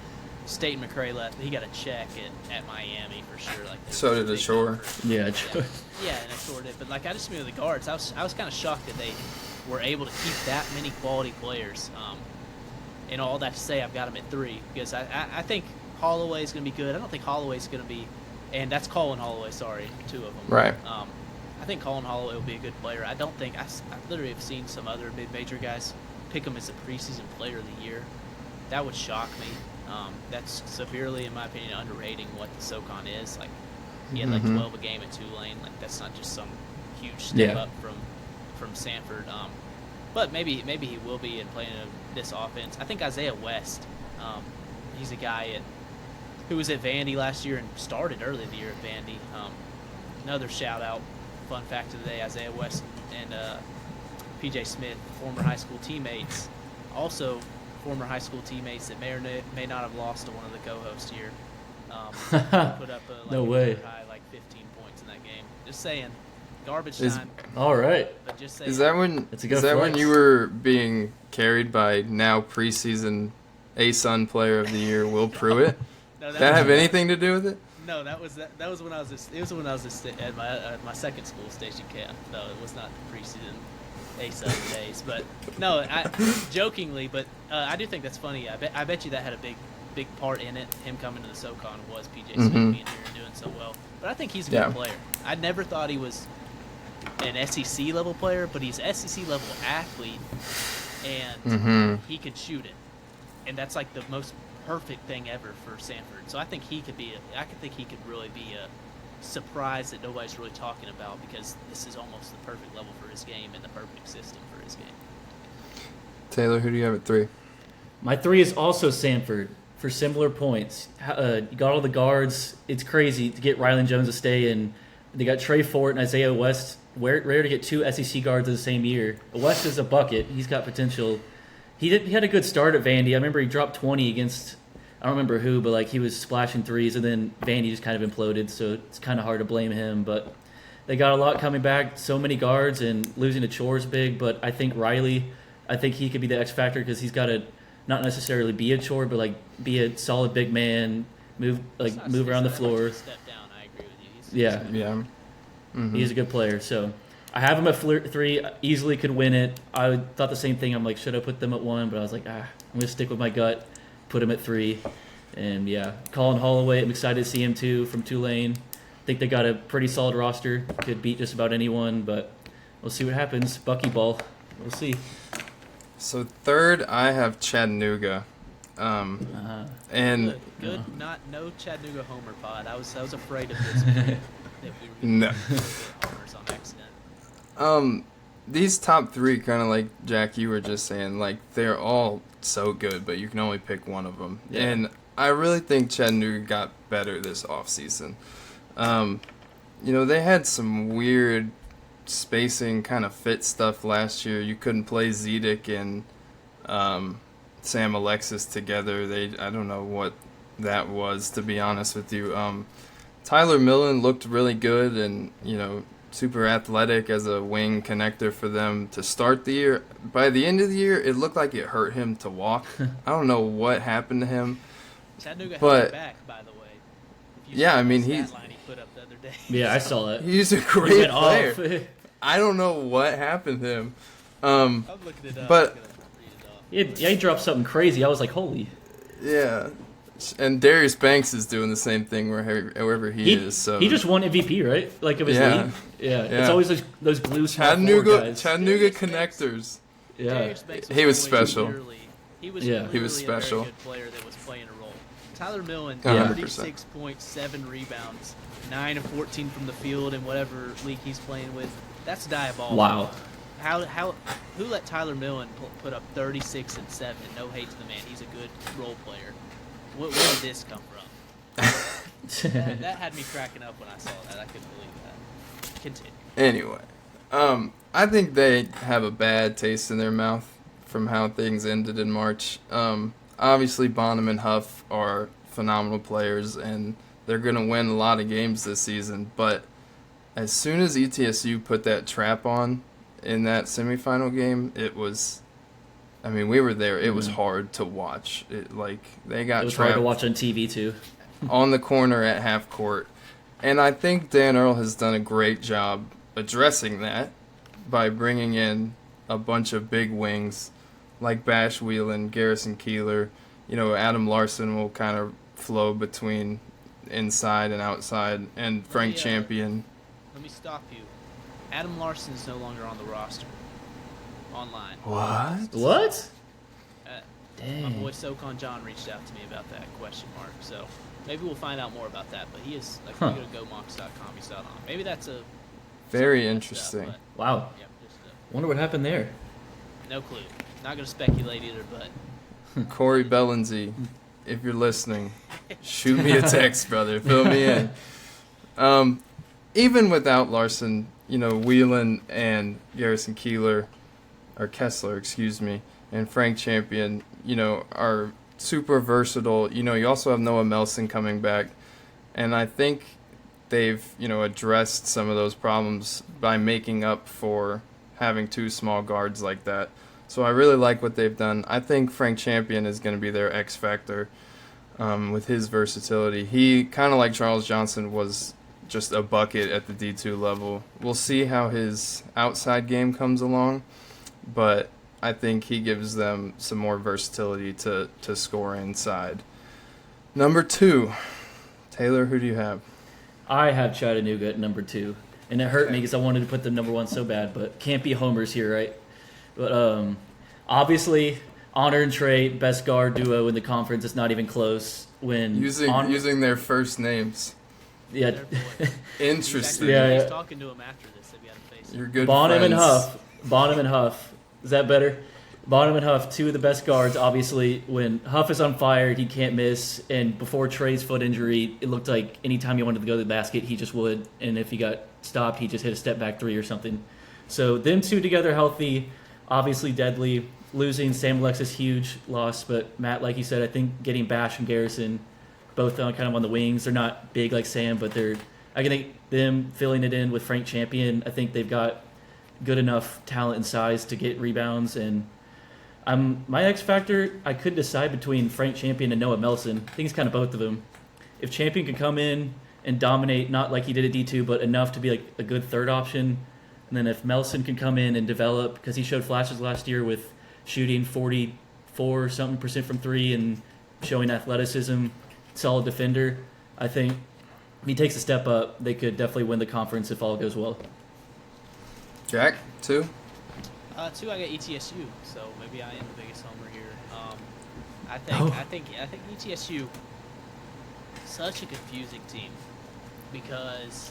[SPEAKER 3] State McCray left. He got a check at Miami for sure. Like,
[SPEAKER 1] So did Ashore.
[SPEAKER 2] Yeah.
[SPEAKER 3] yeah, and Ashore did. But like, I just remember the guards. I was kind of shocked that they were able to keep that many quality players. And all that to say, I've got him at 3 because I think Holloway is going to be good. I don't think Holloway's going to be, and that's Colin Holloway. Sorry, 2 of them.
[SPEAKER 1] Right.
[SPEAKER 3] I think Colin Holloway will be a good player. I don't think I literally have seen some other mid-major guys pick him as a preseason player of the year. That would shock me. That's severely, in my opinion, underrating what the SoCon is. Like, he had like 12 a game at Tulane. Like, that's not just some huge step up from Sanford. But maybe he will be in playing this offense. I think Isaiah West, he's a guy who was at Vandy last year and started early in the year at Vandy. Another shout out, fun fact of the day: Isaiah West and PJ Smith, former high school teammates, also former high school teammates that may or may not have lost to one of the co-hosts here. Put up
[SPEAKER 2] No way.
[SPEAKER 3] high, like 15 points in that game. Just saying, garbage
[SPEAKER 1] Is-
[SPEAKER 3] time.
[SPEAKER 2] All right.
[SPEAKER 3] But just saying.
[SPEAKER 1] Is that when
[SPEAKER 2] It's a good
[SPEAKER 1] when
[SPEAKER 2] flex.
[SPEAKER 1] you were being carried by now preseason ASUN Player of the Year Will Pruitt?
[SPEAKER 3] No,
[SPEAKER 1] Did that have anything to do with it?
[SPEAKER 3] No, that was when I was at my second school, Station Camp. No, it was not the preseason A7 days. But no, jokingly, but I do think that's funny. I bet you that had a big part in it. Him coming to the SoCon was PJ Smith being here and doing so well. But I think he's a good player. I never thought he was an SEC level player, but he's SEC level athlete, and he can shoot it, and that's like the most perfect thing ever for Sanford. So I think he could really be a surprise that nobody's really talking about, because this is almost the perfect level for his game and the perfect system for his game.
[SPEAKER 1] Taylor, who do you have at 3?
[SPEAKER 2] My 3 is also Sanford for similar points. You got all the guards. It's crazy to get Rylan Jones to stay, and They got Trey Fort and Isaiah West. Rare to get 2 SEC guards in the same year. West is a bucket. He's got potential. He had a good start at Vandy. I remember he dropped 20 against, I don't remember who, but like he was splashing threes, and then Vandy just kind of imploded, so it's kind of hard to blame him. But they got a lot coming back, so many guards, and losing to Chore's big. But I think Riley, he could be the X factor because he's got to not necessarily be a Chore, but like be a solid big man, move around the floor.
[SPEAKER 3] Step down. I agree with you.
[SPEAKER 2] Yeah.
[SPEAKER 1] Mm-hmm.
[SPEAKER 2] He's a good player. So I have him at 3. Easily could win it. I thought the same thing. I'm like, should I put them at 1? But I was like, I'm gonna stick with my gut. Put him at 3. And yeah, Colin Holloway. I'm excited to see him too from Tulane. I think they got a pretty solid roster. Could beat just about anyone, but we'll see what happens. Buckyball. We'll see.
[SPEAKER 1] So third, I have Chattanooga. And
[SPEAKER 3] good. No Chattanooga homer pod. I was afraid of this. That we were
[SPEAKER 1] no.
[SPEAKER 3] homers on accident.
[SPEAKER 1] These top 3, kind of like Jack, you were just saying, like they're all so good, but you can only pick one of them.
[SPEAKER 2] Yeah.
[SPEAKER 1] And I really think Chattanooga got better this offseason. They had some weird spacing kind of fit stuff last year. You couldn't play Zedek and Sam Alexis together. I don't know what that was, to be honest with you. Tyler Millen looked really good and, super athletic as a wing connector for them to start the year. By the end of the year, it looked like it hurt him to walk. I don't know what happened to him.
[SPEAKER 3] Chattanooga
[SPEAKER 1] but,
[SPEAKER 3] had it back, by the way.
[SPEAKER 1] Yeah, I mean,
[SPEAKER 3] he put up the other day.
[SPEAKER 2] Yeah, I saw that.
[SPEAKER 1] He's a great player. I don't know what happened to him.
[SPEAKER 3] I'm looking it up.
[SPEAKER 1] But
[SPEAKER 2] he dropped something crazy. I was like, holy.
[SPEAKER 1] Yeah. And Darius Banks is doing the same thing wherever he is. So
[SPEAKER 2] he just won MVP, right? Like of his league. Yeah. It's always those glue
[SPEAKER 1] Chattanooga
[SPEAKER 2] guys.
[SPEAKER 1] Chattanooga connectors.
[SPEAKER 2] Yeah.
[SPEAKER 1] He was special.
[SPEAKER 3] He was
[SPEAKER 1] special.
[SPEAKER 3] A very good player that was playing a role. Tyler Millen,
[SPEAKER 1] 100%.
[SPEAKER 3] 36.7 rebounds, 9 of 14 from the field in whatever league he's playing with. That's diabolical.
[SPEAKER 2] Wow.
[SPEAKER 3] Who let Tyler Millen put up 36 and 7? No hate to the man. He's a good role player. Where did this come from? that had me cracking up when I saw that. I couldn't believe that. Continue.
[SPEAKER 1] Anyway, I think they have a bad taste in their mouth from how things ended in March. Obviously, Bonham and Huff are phenomenal players, and they're going to win a lot of games this season. But as soon as ETSU put that trap on in that semifinal game, it was... I mean, we were there. It was hard to watch. They got
[SPEAKER 2] It was
[SPEAKER 1] trapped
[SPEAKER 2] hard to watch on TV, too.
[SPEAKER 1] on the corner at half court. And I think Dan Earl has done a great job addressing that by bringing in a bunch of big wings like Bash Whelan, Garrison Keeler. Adam Larson will kind of flow between inside and outside, and Frank Champion.
[SPEAKER 3] Let me stop you. Adam Larson is no longer on the roster. Online.
[SPEAKER 2] What?
[SPEAKER 3] My boy SoCon John reached out to me about that question mark. So maybe we'll find out more about that. But he is like, you go to GoMox.com. He's out on. Maybe that's a
[SPEAKER 1] very interesting.
[SPEAKER 3] Stuff,
[SPEAKER 2] wow.
[SPEAKER 3] Yeah,
[SPEAKER 2] Wonder what happened there.
[SPEAKER 3] No clue. Not gonna speculate either. But
[SPEAKER 1] Corey Bellinsy, if you're listening, shoot me a text, brother. Fill me in. Even without Larson, Whelan and Garrison Keeler. Or Kessler, excuse me, and Frank Champion, are super versatile. You also have Noah Melson coming back, and I think they've, addressed some of those problems by making up for having 2 small guards like that. So I really like what they've done. I think Frank Champion is going to be their X factor with his versatility. He, kind of like Charles Johnson, was just a bucket at the D2 level. We'll see how his outside game comes along. But I think he gives them some more versatility to score inside. Number 2, Taylor, who do you have?
[SPEAKER 2] I have Chattanooga at number 2. And it hurt me because I wanted to put them number 1 so bad, but can't be homers here, right? But obviously, Honor and Trey, best guard duo in the conference. It's not even close. When
[SPEAKER 1] using their first names.
[SPEAKER 2] Yeah.
[SPEAKER 1] Interesting.
[SPEAKER 3] He's talking to him after this. If you had to face
[SPEAKER 1] You're good
[SPEAKER 2] Bonham
[SPEAKER 1] friends.
[SPEAKER 2] and Huff. Is that better? Bonham and Huff, two of the best guards. Obviously, when Huff is on fire, he can't miss. And before Trey's foot injury, it looked like anytime he wanted to go to the basket, he just would. And if he got stopped, he just hit a step back three or something. So them two together healthy, obviously deadly. Losing Sam Alexis, huge loss. But Matt, like you said, I think getting Bash and Garrison, both kind of on the wings. They're not big like Sam, but I think them filling it in with Frank Champion, I think they've got good enough talent and size to get rebounds. And my X factor, I could decide between Frank Champion and Noah Melson. I think it's kind of both of them. If Champion could come in and dominate, not like he did at D2, but enough to be like a good third option, and then if Melson can come in and develop, because he showed flashes last year with shooting 44% from three and showing athleticism, solid defender, I think if he takes a step up, they could definitely win the conference if all goes well.
[SPEAKER 1] Jack, 2?
[SPEAKER 3] 2, I got ETSU, so maybe I am the biggest homer here. I think ETSU, such a confusing team because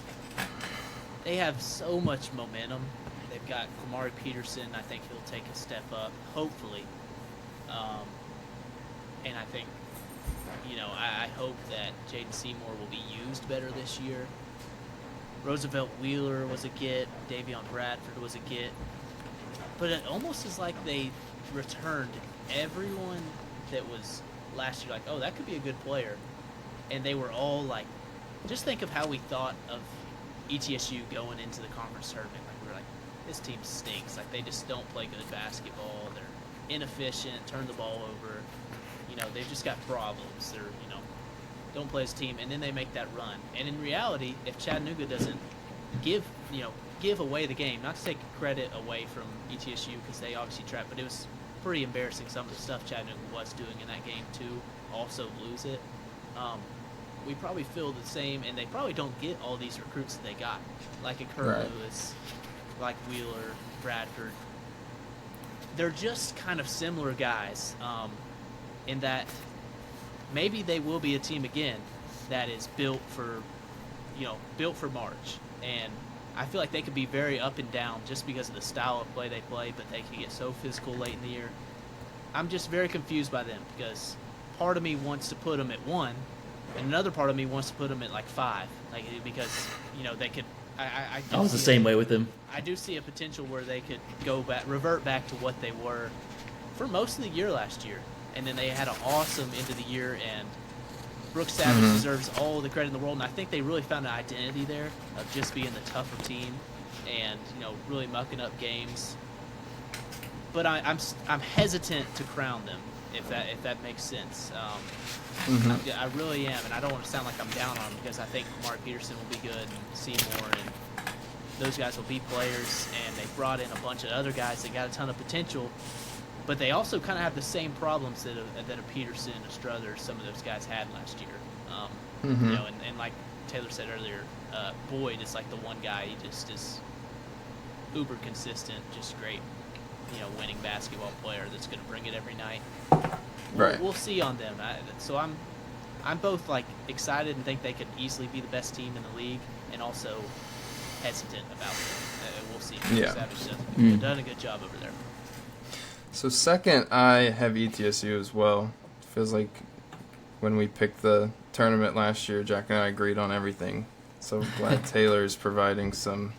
[SPEAKER 3] they have so much momentum. They've got Kamari Peterson. I think he'll take a step up, hopefully. And I think, I hope that Jaden Seymour will be used better this year. Roosevelt Wheeler was a get. Davion Bradford was a get. But it almost is like they returned everyone that was last year, like, oh, that could be a good player. And they were all like, just think of how we thought of ETSU going into the conference tournament. Like, we were like, this team stinks. Like, they just don't play good basketball. They're inefficient, turn the ball over. They've just got problems. They're, don't play as a team. And then they make that run. And in reality, if Chattanooga doesn't give away the game, not to take credit away from ETSU because they obviously tried, but it was pretty embarrassing some of the stuff Chattanooga was doing in that game too, also lose it. We probably feel the same, and they probably don't get all these recruits that they got, like a Kurt
[SPEAKER 1] Right.
[SPEAKER 3] Lewis, like Wheeler, Bradford. They're just kind of similar guys in that maybe they will be a team again that is built for March. And I feel like they could be very up and down just because of the style of play they play, but they can get so physical late in the year. I'm just very confused by them because part of me wants to put them at 1, and another part of me wants to put them at like 5, because they could. I
[SPEAKER 2] was the same way with them.
[SPEAKER 3] I do see a potential where they could revert back to what they were for most of the year last year, and then they had an awesome end of the year. And Brooks Savage deserves all the credit in the world, and I think they really found an identity there of just being the tougher team and really mucking up games. But I'm hesitant to crown them if that makes sense. I really am, and I don't want to sound like I'm down on them because I think Mark Peterson will be good and Seymour and those guys will be players, and they brought in a bunch of other guys that got a ton of potential. But they also kind of have the same problems that a Peterson, a Struthers, some of those guys had last year. And like Taylor said earlier, Boyd is like the one guy. He just is uber consistent, just great, winning basketball player that's going to bring it every night. We'll see on them. So I'm both like excited and think they could easily be the best team in the league, and also hesitant about them. We'll see.
[SPEAKER 1] Yeah.
[SPEAKER 3] Savage done a good job over there.
[SPEAKER 1] So second, I have ETSU as well. Feels like when we picked the tournament last year, Jack and I agreed on everything. So glad Taylor's providing some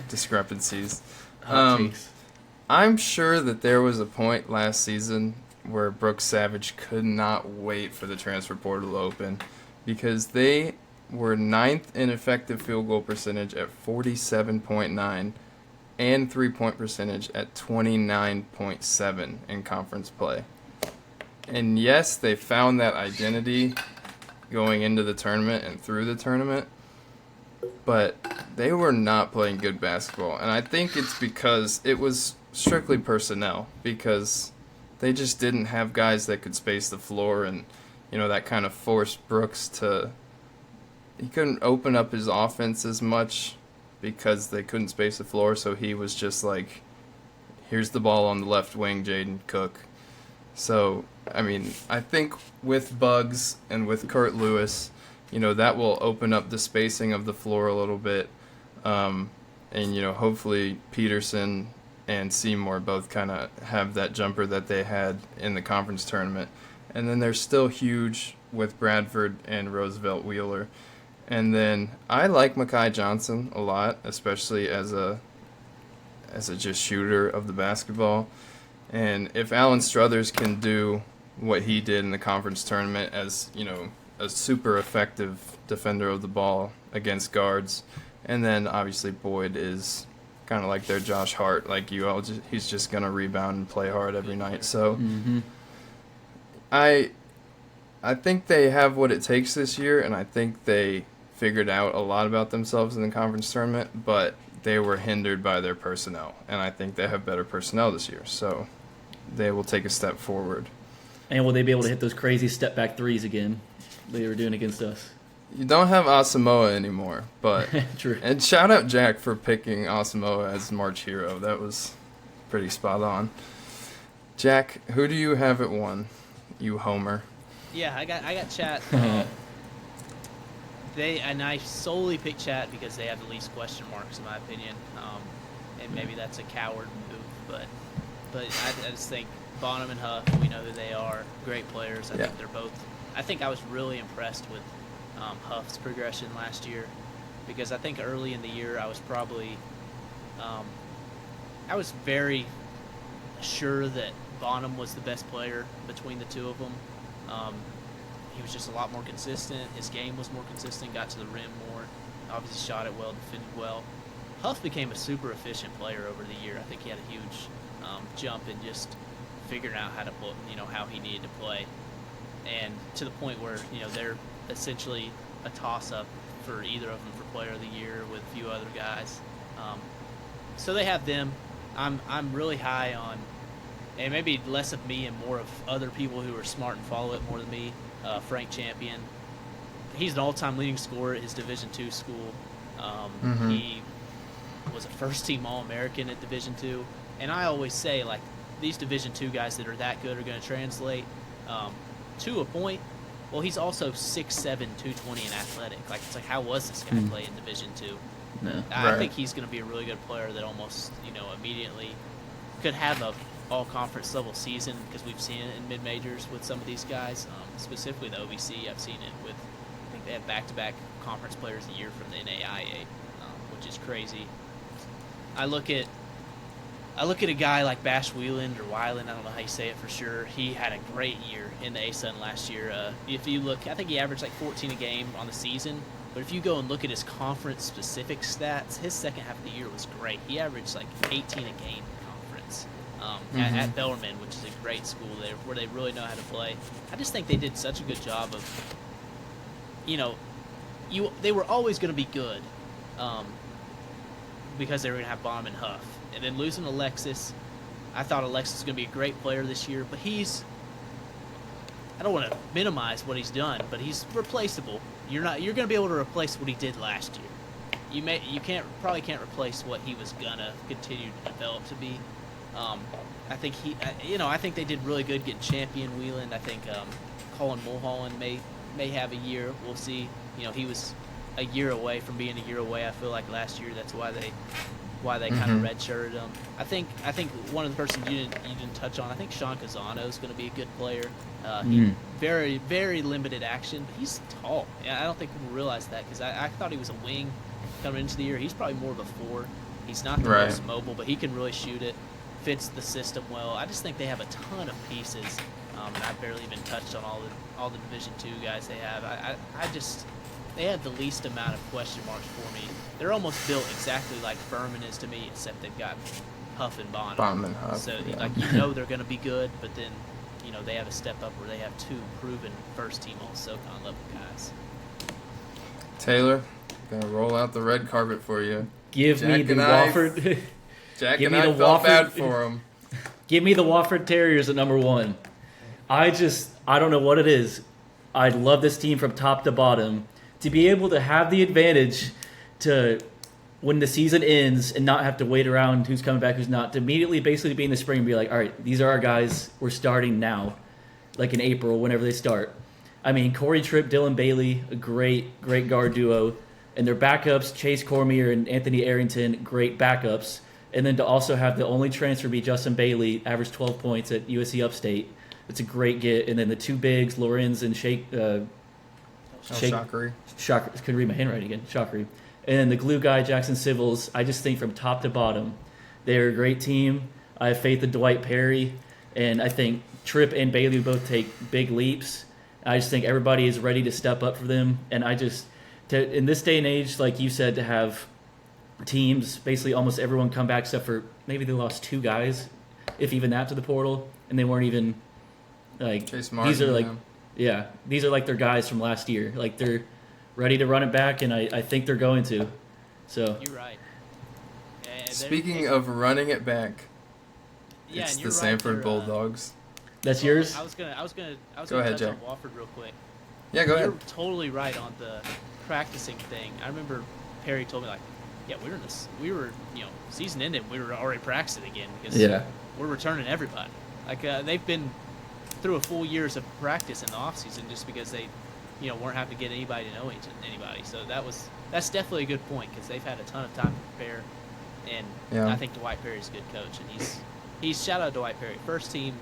[SPEAKER 1] discrepancies. I'm sure that there was a point last season where Brooks Savage could not wait for the transfer portal to open because they were 9th in effective field goal percentage at 47.9 and 3-point percentage at 29.7 in conference play. And yes, they found that identity going into the tournament and through the tournament, but they were not playing good basketball. And I think it's because it was strictly personnel, because they just didn't have guys that could space the floor, and that kind of forced Brooks to, he couldn't open up his offense as much because they couldn't space the floor. So he was just like, here's the ball on the left wing, Jaden Cook. So I think with Bugs and with Kurt Lewis, that will open up the spacing of the floor a little bit. And hopefully Peterson and Seymour both kind of have that jumper that they had in the conference tournament. And then they're still huge with Bradford and Roosevelt Wheeler. And then I like Mekhi Johnson a lot, especially as a just shooter of the basketball. And if Alan Struthers can do what he did in the conference tournament as, a super effective defender of the ball against guards, and then obviously Boyd is kind of like their Josh Hart, like he's just going to rebound and play hard every night. So I think they have what it takes this year, and I think they figured out a lot about themselves in the conference tournament, but they were hindered by their personnel, and I think they have better personnel this year, so they will take a step forward.
[SPEAKER 2] And will they be able to hit those crazy step-back threes again they were doing against us?
[SPEAKER 1] You don't have Asamoah anymore, but
[SPEAKER 2] True.
[SPEAKER 1] And shout out Jack for picking Asamoah as March Hero. That was pretty spot on. Jack, who do you have at 1? You homer.
[SPEAKER 3] Yeah, I got Chat. I solely picked Chat because they have the least question marks in my opinion. And maybe that's a coward move, but I just think Bonham and Huff, we know who they are, great players. I think they're both. I think I was really impressed with Huff's progression last year, because I think early in the year I was probably I was very sure that Bonham was the best player between the two of them. He was just a lot more consistent. His game was more consistent, got to the rim more, obviously shot it well, defended well. Huff became a super efficient player over the year. I think he had a huge jump in just figuring out how to play, how he needed to play, and to the point where they're essentially a toss-up for either of them for Player of the Year with a few other guys. So they have them. I'm really high on, and maybe less of me and more of other people who are smart and follow it more than me. Frank Champion. He's an all-time leading scorer at his Division II school. He was a first-team All-American at Division II. And I always say, like, these Division II guys that are that good are going to translate to a point. Well, he's also 6'7", 220 and athletic. It's like, how was this guy play in Division II?
[SPEAKER 2] No.
[SPEAKER 3] I think he's going to be a really good player that almost, immediately could have a all-conference level season, because we've seen it in mid-majors with some of these guys, specifically the OVC. I've seen it with, I think they have back-to-back conference players a year from the NAIA, which is crazy. I look at a guy like Bash Wieland or Weiland, I don't know how you say it for sure. He had a great year in the ASUN last year. If you look, I think he averaged like 14 a game on the season. But if you go and look at his conference-specific stats, his second half of the year was great. He averaged like 18 a game in conference at Bellarmine, which is a great school there where they really know how to play. I just think they did such a good job of, they were always going to be good because they were going to have Bonham and Huff. And then losing Alexis, I thought Alexis was going to be a great player this year, but I don't want to minimize what he's done, but he's replaceable. You're going to be able to replace what he did last year. You probably can't replace what he was going to continue to develop to be. I think I think they did really good getting Champion Wheeland. I think Colin Mulholland may have a year. We'll see. He was a year away from being a year away. I feel like last year that's why they kind of redshirted him. I think one of the persons you didn't touch on, I think Sean Casano is going to be a good player. Very, very limited action, but he's tall. Yeah, I don't think people realize that, because I thought he was a wing coming into the year. He's probably more of a 4. He's not the most mobile, but he can really shoot it. Fits the system well. I just think they have a ton of pieces, and I've barely even touched on all the Division II guys they have. They have the least amount of question marks for me. They're almost built exactly like Furman is to me, except they've got Huff and Bonham.
[SPEAKER 1] Bonham and Huff.
[SPEAKER 3] So they're going to be good, but then they have a step up where they have 2 proven first-team All-SoCon level guys.
[SPEAKER 1] Taylor, gonna roll out the red carpet for you.
[SPEAKER 2] Give me the Wofford.
[SPEAKER 1] Jack and I felt bad for him.
[SPEAKER 2] Give me the Wofford Terriers at number 1. I don't know what it is. I love this team from top to bottom. To be able to have the advantage to, when the season ends, and not have to wait around who's coming back, who's not, to immediately basically be in the spring and be like, all right, these are our guys. We're starting now, like in April, whenever they start. I mean, Corey Tripp, Dylan Bailey, a great guard duo. And their backups, Chase Cormier and Anthony Arrington, great backups. And then to also have the only transfer be Justin Bailey, averaged 12 points at USC Upstate. It's a great get. And then the two bigs, Lorenz and
[SPEAKER 1] Shockery.
[SPEAKER 2] Shocker, couldn't read my handwriting again. Shockery. And the glue guy, Jackson Civils, I just think from top to bottom, they're a great team. I have faith in Dwight Perry, and I think Tripp and Bailey both take big leaps. I just think everybody is ready to step up for them. And in this day and age, like you said, to have teams, basically almost everyone come back except for maybe they lost 2 guys, if even that, to the portal, and they weren't even like
[SPEAKER 1] Chase Martin,
[SPEAKER 2] these are like these are like their guys from last year. Like they're ready to run it back, and I think they're going to. So
[SPEAKER 3] you're right. And
[SPEAKER 1] Speaking of running it back,
[SPEAKER 3] yeah,
[SPEAKER 1] it's
[SPEAKER 3] and
[SPEAKER 1] the
[SPEAKER 3] you're right,
[SPEAKER 1] Sanford
[SPEAKER 3] they're,
[SPEAKER 1] Bulldogs.
[SPEAKER 2] that's yours.
[SPEAKER 3] I was gonna
[SPEAKER 1] Go ahead,
[SPEAKER 3] touch
[SPEAKER 1] Jack.
[SPEAKER 3] on Wofford real quick.
[SPEAKER 1] Yeah, go ahead.
[SPEAKER 3] You're totally right on the practicing thing. I remember Perry told me, like, yeah, we were season ended, we were already practicing again because we're returning everybody. Like they've been through a full years of practice in the off season just because they weren't having to get anybody to know anybody. So that's definitely a good point because they've had a ton of time to prepare, and I think Dwight Perry's a good coach, and he's shout out to Dwight Perry, first team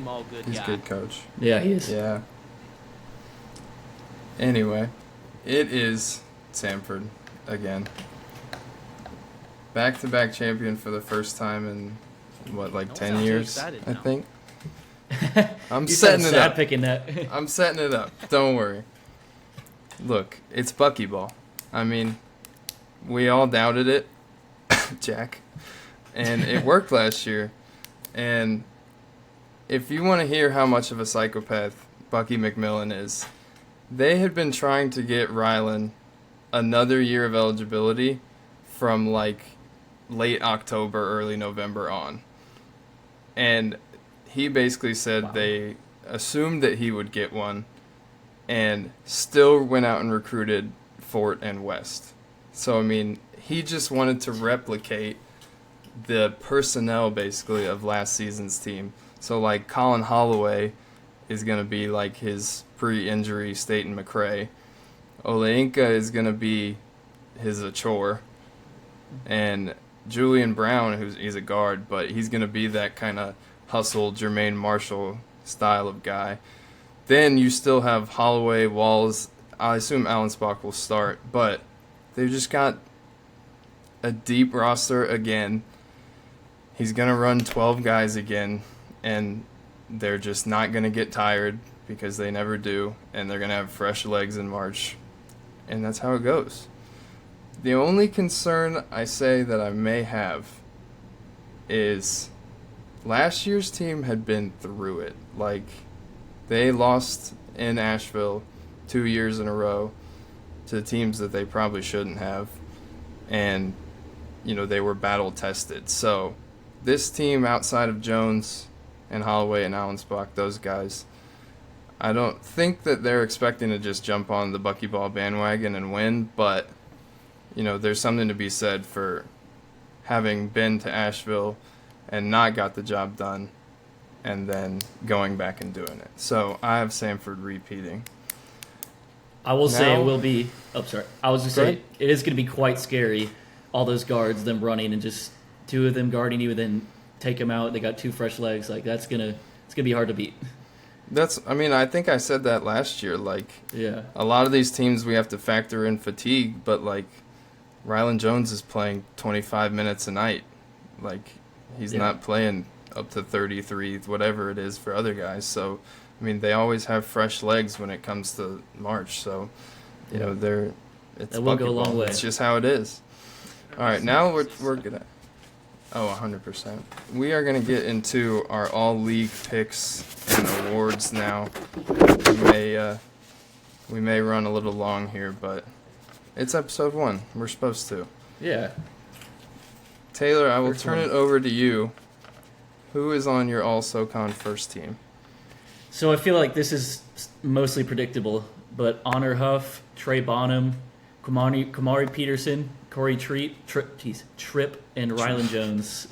[SPEAKER 3] all good guy.
[SPEAKER 1] He's a good coach.
[SPEAKER 2] Yeah, he is.
[SPEAKER 1] Yeah. Anyway, it is Sanford again. Back-to-back champion for the first time in, what, like
[SPEAKER 3] Don't
[SPEAKER 1] 10
[SPEAKER 3] sound too
[SPEAKER 1] years,
[SPEAKER 3] excited
[SPEAKER 1] I
[SPEAKER 3] now.
[SPEAKER 1] think. I'm
[SPEAKER 2] You
[SPEAKER 1] setting
[SPEAKER 2] sound
[SPEAKER 1] it
[SPEAKER 2] sad
[SPEAKER 1] up.
[SPEAKER 2] picking that.
[SPEAKER 1] I'm setting it up. Don't worry. Look, it's Buckyball. I mean, we all doubted it, Jack, and it worked last year. And if you want to hear how much of a psychopath Bucky McMillan is, they had been trying to get Rylan another year of eligibility from like late October, early November on. And he basically said they assumed that he would get one and still went out and recruited Fort and West. So, I mean, he just wanted to replicate the personnel basically of last season's team. So, like, Colin Holloway is going to be like his pre-injury Staten McRae. Oleinka is going to be his Achor. And Julian Brown, he's a guard, but he's going to be that kind of hustle, Jermaine Marshall style of guy. Then you still have Holloway, Walls. I assume Allensbach will start, but they've just got a deep roster again. He's going to run 12 guys again, and they're just not going to get tired because they never do, and they're going to have fresh legs in March, and that's how it goes. The only concern I say that I may have is last year's team had been through it. Like, they lost in Asheville 2 years in a row to teams that they probably shouldn't have, and, they were battle-tested. So this team outside of Jones and Holloway and Allensbach, those guys, I don't think that they're expecting to just jump on the Buckyball bandwagon and win, but there's something to be said for having been to Asheville and not got the job done and then going back and doing it. So I have Sanford repeating.
[SPEAKER 2] I will say
[SPEAKER 1] Now-
[SPEAKER 2] it will be. Oh, sorry. I was just
[SPEAKER 1] Go
[SPEAKER 2] saying
[SPEAKER 1] ahead.
[SPEAKER 2] it is going to be quite scary. All those guards, them running and just 2 of them guarding you, and then take them out. They got 2 fresh legs. Like it's gonna be hard to beat.
[SPEAKER 1] I think I said that last year. Like,
[SPEAKER 2] Yeah.
[SPEAKER 1] a lot of these teams we have to factor in fatigue, but like Rylan Jones is playing 25 minutes a night. Like, he's not playing up to 33, whatever it is for other guys. So, they always have fresh legs when it comes to March. So, it's
[SPEAKER 2] That will go a long
[SPEAKER 1] Buckyball.
[SPEAKER 2] way.
[SPEAKER 1] It's just how it is. All right, now we're gonna. Oh, 100%. We are gonna get into our all-league picks and awards now. We may run a little long here, but it's episode 1. We're supposed to.
[SPEAKER 2] Yeah.
[SPEAKER 1] Taylor, I will
[SPEAKER 2] First
[SPEAKER 1] turn
[SPEAKER 2] one.
[SPEAKER 1] it over to you. Who is on your All-SoCon first team?
[SPEAKER 2] So I feel like this is mostly predictable, but Honor Huff, Trey Bonham, Kamari Peterson, Corey Tripp, and Rylan Jones.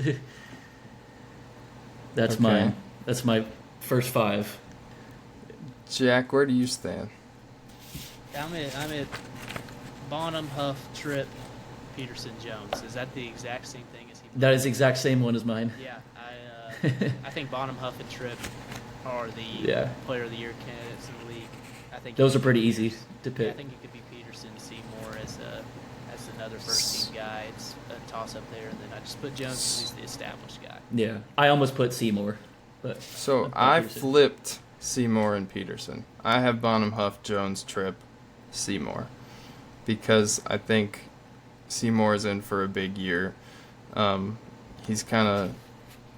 [SPEAKER 2] That's
[SPEAKER 1] Okay.
[SPEAKER 2] my first 5.
[SPEAKER 1] Jack, where do you stand?
[SPEAKER 3] I'm at Bonham, Huff, Tripp, Peterson, Jones. Is that the exact same thing as he
[SPEAKER 2] That is the exact same one as mine.
[SPEAKER 3] Yeah, I think Bonham, Huff, and Tripp are the Player of the Year candidates in the league. I think
[SPEAKER 2] Those are pretty easy to
[SPEAKER 3] I
[SPEAKER 2] pick.
[SPEAKER 3] think it could be Peterson, Seymour as another first team guy. It's a toss up there, and then I just put Jones because he's the established guy.
[SPEAKER 2] Yeah, I almost put Seymour, but
[SPEAKER 1] So I flipped Seymour and Peterson. I have Bonham, Huff, Jones, Tripp, Seymour, because I think Seymour is in for a big year. He's kind of,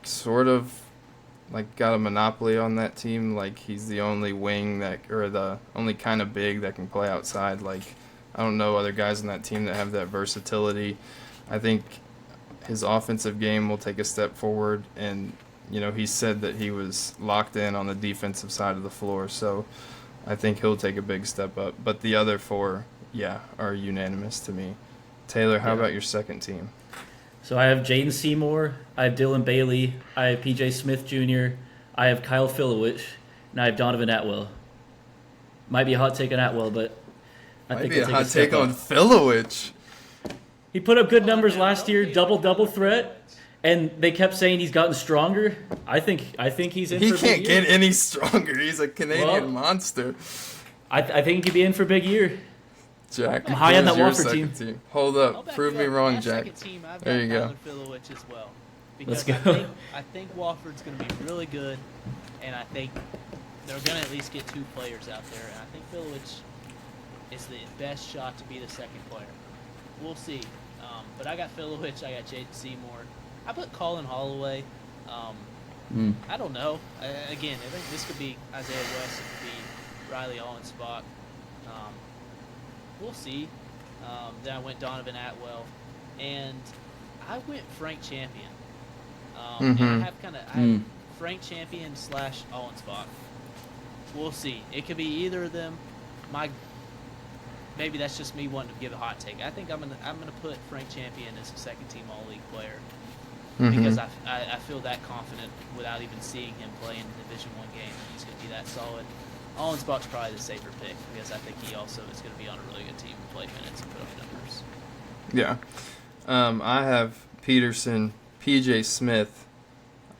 [SPEAKER 1] sort of, like got a monopoly on that team. Like he's the only wing or the only kind of big that can play outside. Like I don't know other guys on that team that have that versatility. I think his offensive game will take a step forward, and he said that he was locked in on the defensive side of the floor, so I think he'll take a big step up. But the other four, are unanimous to me. Taylor, how about your second team?
[SPEAKER 2] So I have Jaden Seymour, I have Dylan Bailey, I have PJ Smith Jr., I have Kyle Filowich, and I have Donovan Atwell. Might be a hot take on Atwell, but I think
[SPEAKER 1] Might be
[SPEAKER 2] he'll
[SPEAKER 1] a hot take
[SPEAKER 2] step
[SPEAKER 1] on
[SPEAKER 2] up.
[SPEAKER 1] Filowich.
[SPEAKER 2] He put up good numbers last year, double threat, and they kept saying he's gotten stronger. I think he's in.
[SPEAKER 1] He
[SPEAKER 2] for a
[SPEAKER 1] can't
[SPEAKER 2] big year.
[SPEAKER 1] get any stronger. He's a Canadian monster.
[SPEAKER 2] I think he could be in for a big year.
[SPEAKER 1] Jack,
[SPEAKER 2] I'm high on
[SPEAKER 1] who's
[SPEAKER 2] that
[SPEAKER 1] your
[SPEAKER 2] Wofford
[SPEAKER 1] second
[SPEAKER 2] team.
[SPEAKER 1] Hold
[SPEAKER 3] I'll
[SPEAKER 1] up.
[SPEAKER 3] back
[SPEAKER 1] Prove
[SPEAKER 3] you
[SPEAKER 1] me
[SPEAKER 3] up.
[SPEAKER 1] wrong,
[SPEAKER 3] My
[SPEAKER 1] Jack.
[SPEAKER 3] second team, I've
[SPEAKER 1] There
[SPEAKER 3] got
[SPEAKER 1] you go.
[SPEAKER 3] Colin Filowich as well.
[SPEAKER 2] Let's
[SPEAKER 3] Because
[SPEAKER 2] go.
[SPEAKER 3] I think Wofford's going to be really good, and I think they're going to at least get two players out there. And I think Filowich is the best shot to be the second player. We'll see. But I got Filowich, I got Jaden Seymour. I put Colin Holloway. I don't know. Again, I think this could be Isaiah West. It could be Riley Allensbach. We'll see. Then I went Donovan Atwell, and I went Frank Champion. And I have Frank Champion / Allensbach. We'll see. It could be either of them. Maybe that's just me wanting to give a hot take. I think I'm gonna put Frank Champion as a second team All League player because I feel that confident without even seeing him play in the Division I game. He's gonna be that solid. Allensbach's probably the safer pick because I think he also is going to be on a really good team and play minutes and put up numbers.
[SPEAKER 1] Yeah. I have Peterson, PJ Smith.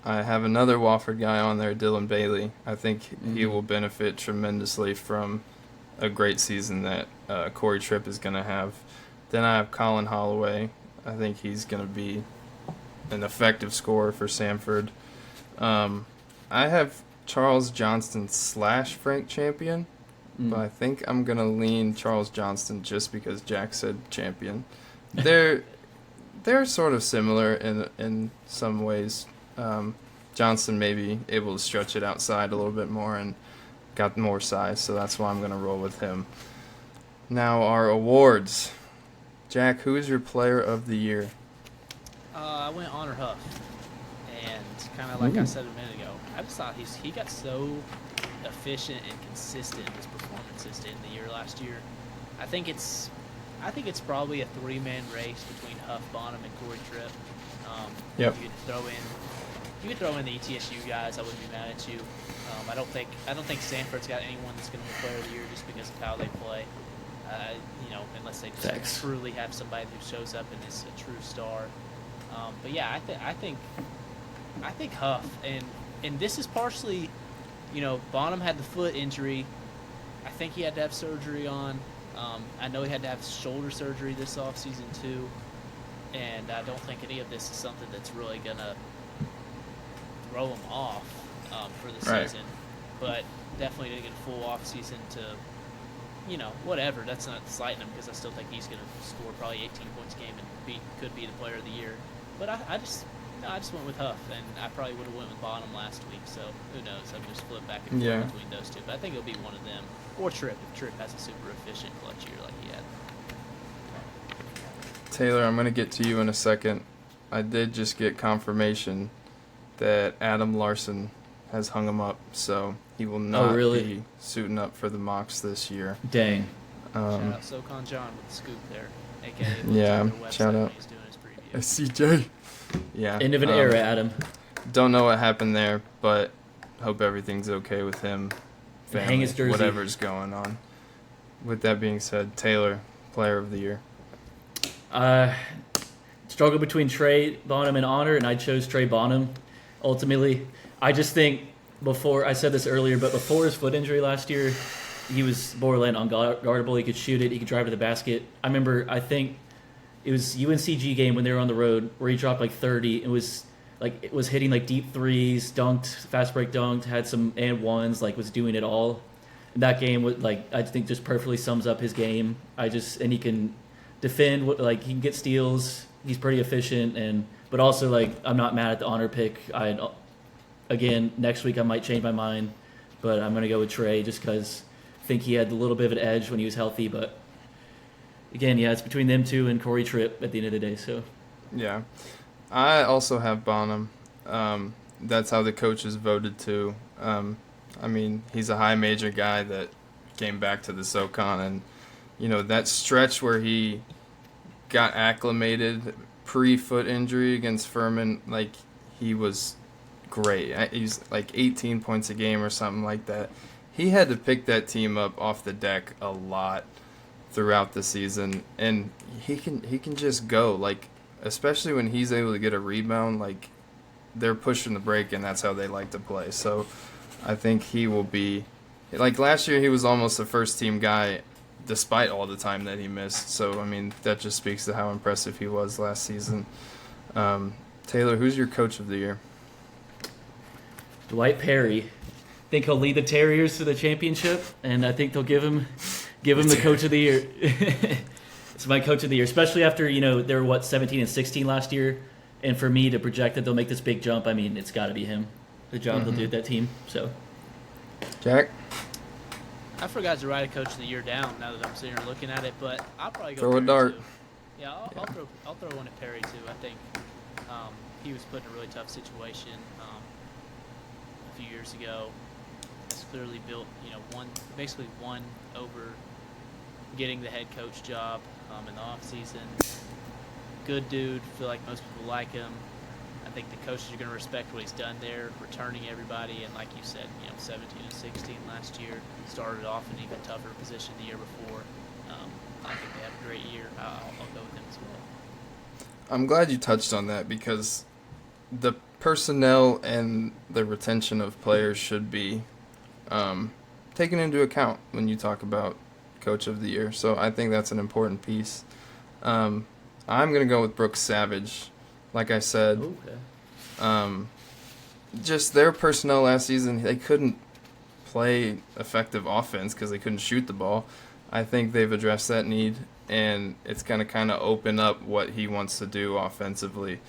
[SPEAKER 1] I have another Wofford guy on there, Dylan Bailey. I think he will benefit tremendously from a great season that Corey Tripp is going to have. Then I have Colin Holloway. I think he's going to be an effective scorer for Samford. I have Charles Johnston / Frank Champion, but I think I'm going to lean Charles Johnston just because Jack said Champion. They're sort of similar in some ways. Johnston may be able to stretch it outside a little bit more and got more size, so that's why I'm going to roll with him. Now our awards. Jack, who is your player of the year?
[SPEAKER 3] I went Honor Huff, and kind of like I said a minute ago, I just thought he got so efficient and consistent in his performances in the year last year. I think it's probably a three-man race between Huff, Bonham, and Corey Tripp.
[SPEAKER 1] Yep.
[SPEAKER 3] You could throw in the ETSU guys. I wouldn't be mad at you. I don't think Sanford's got anyone that's going to be player of the year just because of how they play. Unless they just truly have somebody who shows up and is a true star. But yeah, I think Huff, and this is partially, Bonham had the foot injury. I think he had to have surgery on. I know he had to have shoulder surgery this offseason too, and I don't think any of this is something that's really gonna throw him off for the season. But definitely didn't get a full off season to, whatever. That's not slighting him because I still think he's gonna score probably 18 points a game and could be the player of the year. But I just went with Huff, and I probably would have went with Bonham last week. So who knows? I've just flipped back and forth between those two. But I think it'll be one of them or Tripp if Tripp has a super efficient clutch year like he had.
[SPEAKER 1] Taylor, I'm going to get to you in a second. I did just get confirmation that Adam Larson has hung him up, so he will not be suiting up for the mocks this year.
[SPEAKER 2] Dang.
[SPEAKER 3] Shout out SoCon John with the scoop there, a.k.a.
[SPEAKER 1] Shout out.
[SPEAKER 3] He's doing his preview.
[SPEAKER 1] CJ. Yeah.
[SPEAKER 2] End of an era, Adam.
[SPEAKER 1] Don't know what happened there, but hope everything's okay with him. Family,
[SPEAKER 2] hang his jersey.
[SPEAKER 1] Whatever's going on. With that being said, Taylor, player of the year.
[SPEAKER 2] struggled between Trey Bonham and Honor, and I chose Trey Bonham. Ultimately, I just think I said this earlier, but before his foot injury last year, he was borderline unguardable. He could shoot it. He could drive to the basket. I think it was UNCG game when they were on the road where he dropped like 30. It was hitting like deep threes, dunked, fast break dunked, had some and ones, like was doing it all. And that game was I think just perfectly sums up his game. And he can defend, he can get steals. He's pretty efficient, but also I'm not mad at the Honor pick. Again, next week I might change my mind, but I'm gonna go with Trey just because I think he had a little bit of an edge when he was healthy. But again, yeah, it's between them two and Corey Tripp at the end of the day. So
[SPEAKER 1] yeah, I also have Bonham. That's how the coaches voted too. He's a high major guy that came back to the SoCon, and that stretch where he got acclimated pre-foot injury against Furman, he was great. He's 18 points a game or something like that. He had to pick that team up off the deck a lot throughout the season, and he can just go, especially when he's able to get a rebound, they're pushing the break, and that's how they like to play. So I think he will be last year he was almost the first team guy despite all the time that he missed. So that just speaks to how impressive he was last season. Taylor, who's your coach of the year?
[SPEAKER 2] Dwight Perry. Think he'll lead the Terriers to the championship, and I think they'll give him the coach of the year. It's my coach of the year, especially after they were 17 and 16 last year, and for me to project that they'll make this big jump, it's got to be him. The job he'll do with that team. So,
[SPEAKER 1] Jack,
[SPEAKER 3] I forgot to write a coach of the year down now that I'm sitting here looking at it, but I'll probably go
[SPEAKER 1] throw a
[SPEAKER 3] Perry
[SPEAKER 1] dart.
[SPEAKER 3] too. Yeah, I'll throw one at Perry too. I think he was put in a really tough situation a few years ago. He's clearly built, basically won over getting the head coach job in the off season. Good dude. Feel like most people like him. I think the coaches are going to respect what he's done there, returning everybody, and like you said, 17 and 16 last year, started off in an even tougher position the year before. I think they have a great year. I'll go with him as well.
[SPEAKER 1] I'm glad you touched on that because the personnel and the retention of players should be taken into account when you talk about coach of the year. So I think that's an important piece. I'm going to go with Brooks Savage. Like I said, just their personnel last season, they couldn't play effective offense because they couldn't shoot the ball. I think they've addressed that need, and it's going to kind of open up what he wants to do offensively.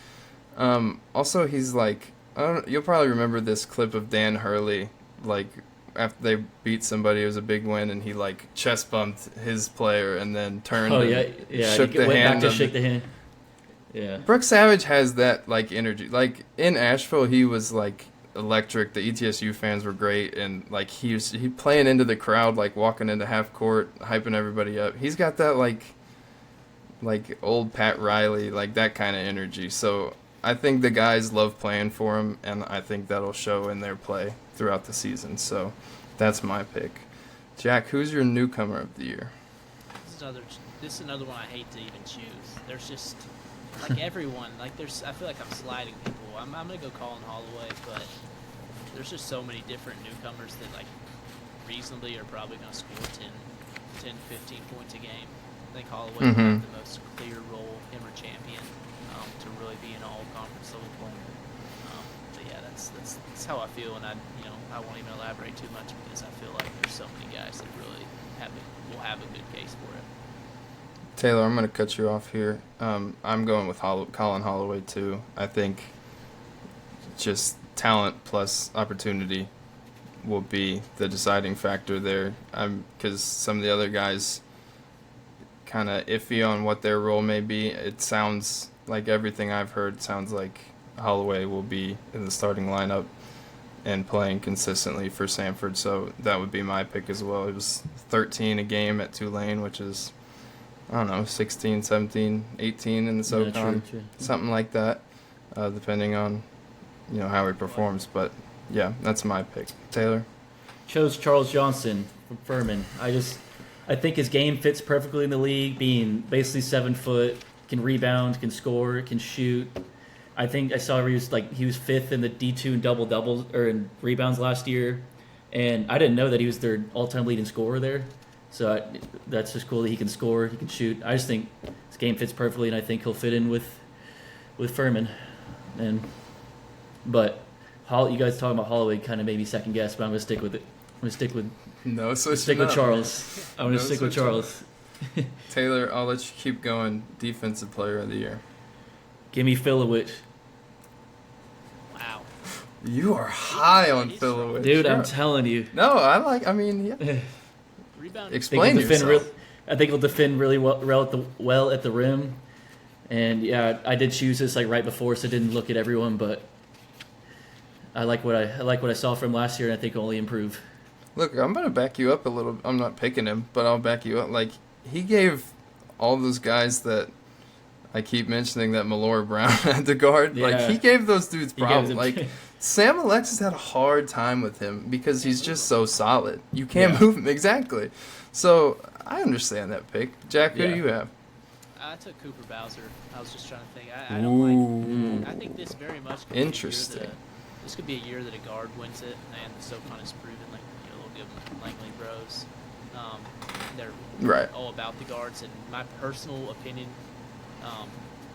[SPEAKER 1] Also, he's you'll probably remember this clip of Dan Hurley, after they beat somebody, it was a big win, and he chest bumped his player and then turned shook the hand.
[SPEAKER 2] Back to shake the hand. Yeah.
[SPEAKER 1] Brooks Savage has that energy. In Asheville, he was electric. The ETSU fans were great, and he playing into the crowd, walking into half court, hyping everybody up. He's got that old Pat Riley, that kind of energy. So I think the guys love playing for him, and I think that'll show in their play throughout the season. So that's my pick. Jack, who's your newcomer of the year?
[SPEAKER 3] This is another one I hate to even choose. There's just everyone, I feel like I'm sliding people. I'm gonna go Colin Holloway, but there's just so many different newcomers that reasonably are probably gonna score 10, 15 points a game. I think Holloway will have the most clear role, him or Champion, to really be an all-conference level player. But yeah, that's how I feel, and I won't even elaborate too much because I feel like there's so many guys that really will have a good case for it.
[SPEAKER 1] Taylor, I'm going to cut you off here. I'm going with Colin Holloway, too. I think just talent plus opportunity will be the deciding factor there. Because some of the other guys kind of iffy on what their role may be. It sounds like everything I've heard sounds like Holloway will be in the starting lineup and playing consistently for Samford. So that would be my pick as well. It was 13 a game at Tulane, which is, 16, 17, 18 in the SoCon,
[SPEAKER 2] true.
[SPEAKER 1] Something like that, depending on, how he performs. But, yeah, that's my pick. Taylor?
[SPEAKER 2] Chose Charles Johnson from Furman. I think his game fits perfectly in the league, being basically 7 foot, can rebound, can score, can shoot. I think I saw where he was 5th in the D2 in double-doubles or in rebounds last year. And I didn't know that he was their all-time leading scorer there. So that's just cool that he can score, he can shoot. I just think his game fits perfectly, and I think he'll fit in with Furman. But you guys talking about Holloway kind of made me second guess, but I'm gonna stick with it. I'm gonna stick with Charles. I'm gonna stick with Charles.
[SPEAKER 1] Taylor, I'll let you keep going. Defensive Player of the Year.
[SPEAKER 2] Give me Filowich.
[SPEAKER 3] Wow.
[SPEAKER 1] You are high on Filowich.
[SPEAKER 2] Dude, I'm telling you.
[SPEAKER 1] No, yeah.
[SPEAKER 3] Rebound.
[SPEAKER 1] Explain yourself.
[SPEAKER 2] I think he'll defend really well at the rim. And yeah, I did choose this right before, so I didn't look at everyone, but I like what I saw from last year, and I think he'll only improve.
[SPEAKER 1] Look, I'm gonna back you up a little. I'm not picking him, but I'll back you up. He gave all those guys that I keep mentioning that Malloy Brown had to guard.
[SPEAKER 2] Yeah.
[SPEAKER 1] He gave those dudes problems. Sam Alexis had a hard time with him because he's just so solid. You can't move him. Exactly. So I understand that pick. Jack, who do you have?
[SPEAKER 3] I took Cooper Bowser. I was just trying to think. I don't I think this very much could
[SPEAKER 1] interesting.
[SPEAKER 3] This could be a year that a guard wins it, and the SoCon has proven we'll give Langley Bros. They're all about the guards, and my personal opinion,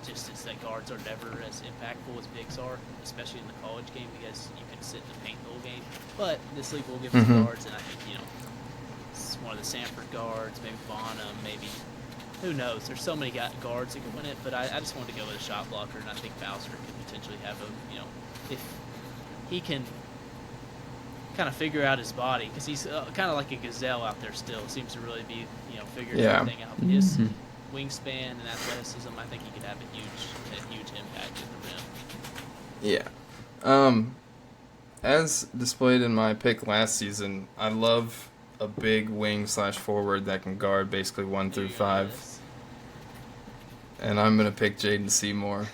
[SPEAKER 3] just is that guards are never as impactful as bigs are, especially in the college game, because you can sit in the paint the whole game. But this league will give us guards, and I think it's one of the Sanford guards, maybe Bonham, maybe. Who knows? There's so many guards that can win it, but I just wanted to go with a shot blocker, and I think Bowser could potentially have if he can kind of figure out his body, because he's kind of like a gazelle out there still. Seems to really be, figuring everything out. But his wingspan and athleticism, I think he could have a huge impact at the rim.
[SPEAKER 1] Yeah. As displayed in my pick last season, I love a big wing/forward that can guard basically 1 through 5. And I'm going to pick Jaden Seymour.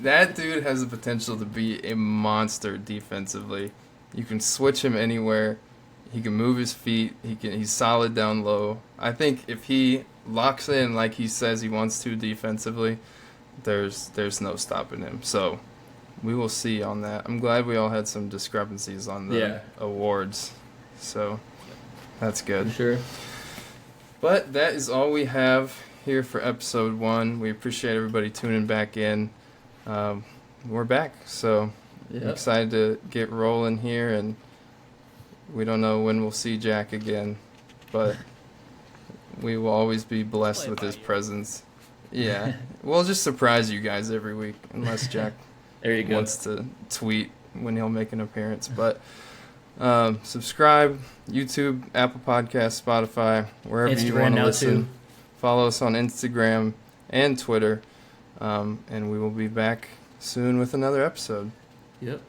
[SPEAKER 1] That dude has the potential to be a monster defensively. You can switch him anywhere. He can move his feet. He's solid down low. I think if he locks in like he says he wants to defensively, there's no stopping him. So we will see on that. I'm glad we all had some discrepancies on the awards. So that's good.
[SPEAKER 2] For sure.
[SPEAKER 1] But that is all we have here for episode 1. We appreciate everybody tuning back in. We're back, so excited to get rolling here, and we don't know when we'll see Jack again, but we will always be blessed with his presence. Yeah, we'll just surprise you guys every week, unless Jack wants to tweet when he'll make an appearance. But subscribe, YouTube, Apple Podcasts, Spotify, wherever you want to listen. Follow us on Instagram and Twitter. And we will be back soon with another episode.
[SPEAKER 2] Yep.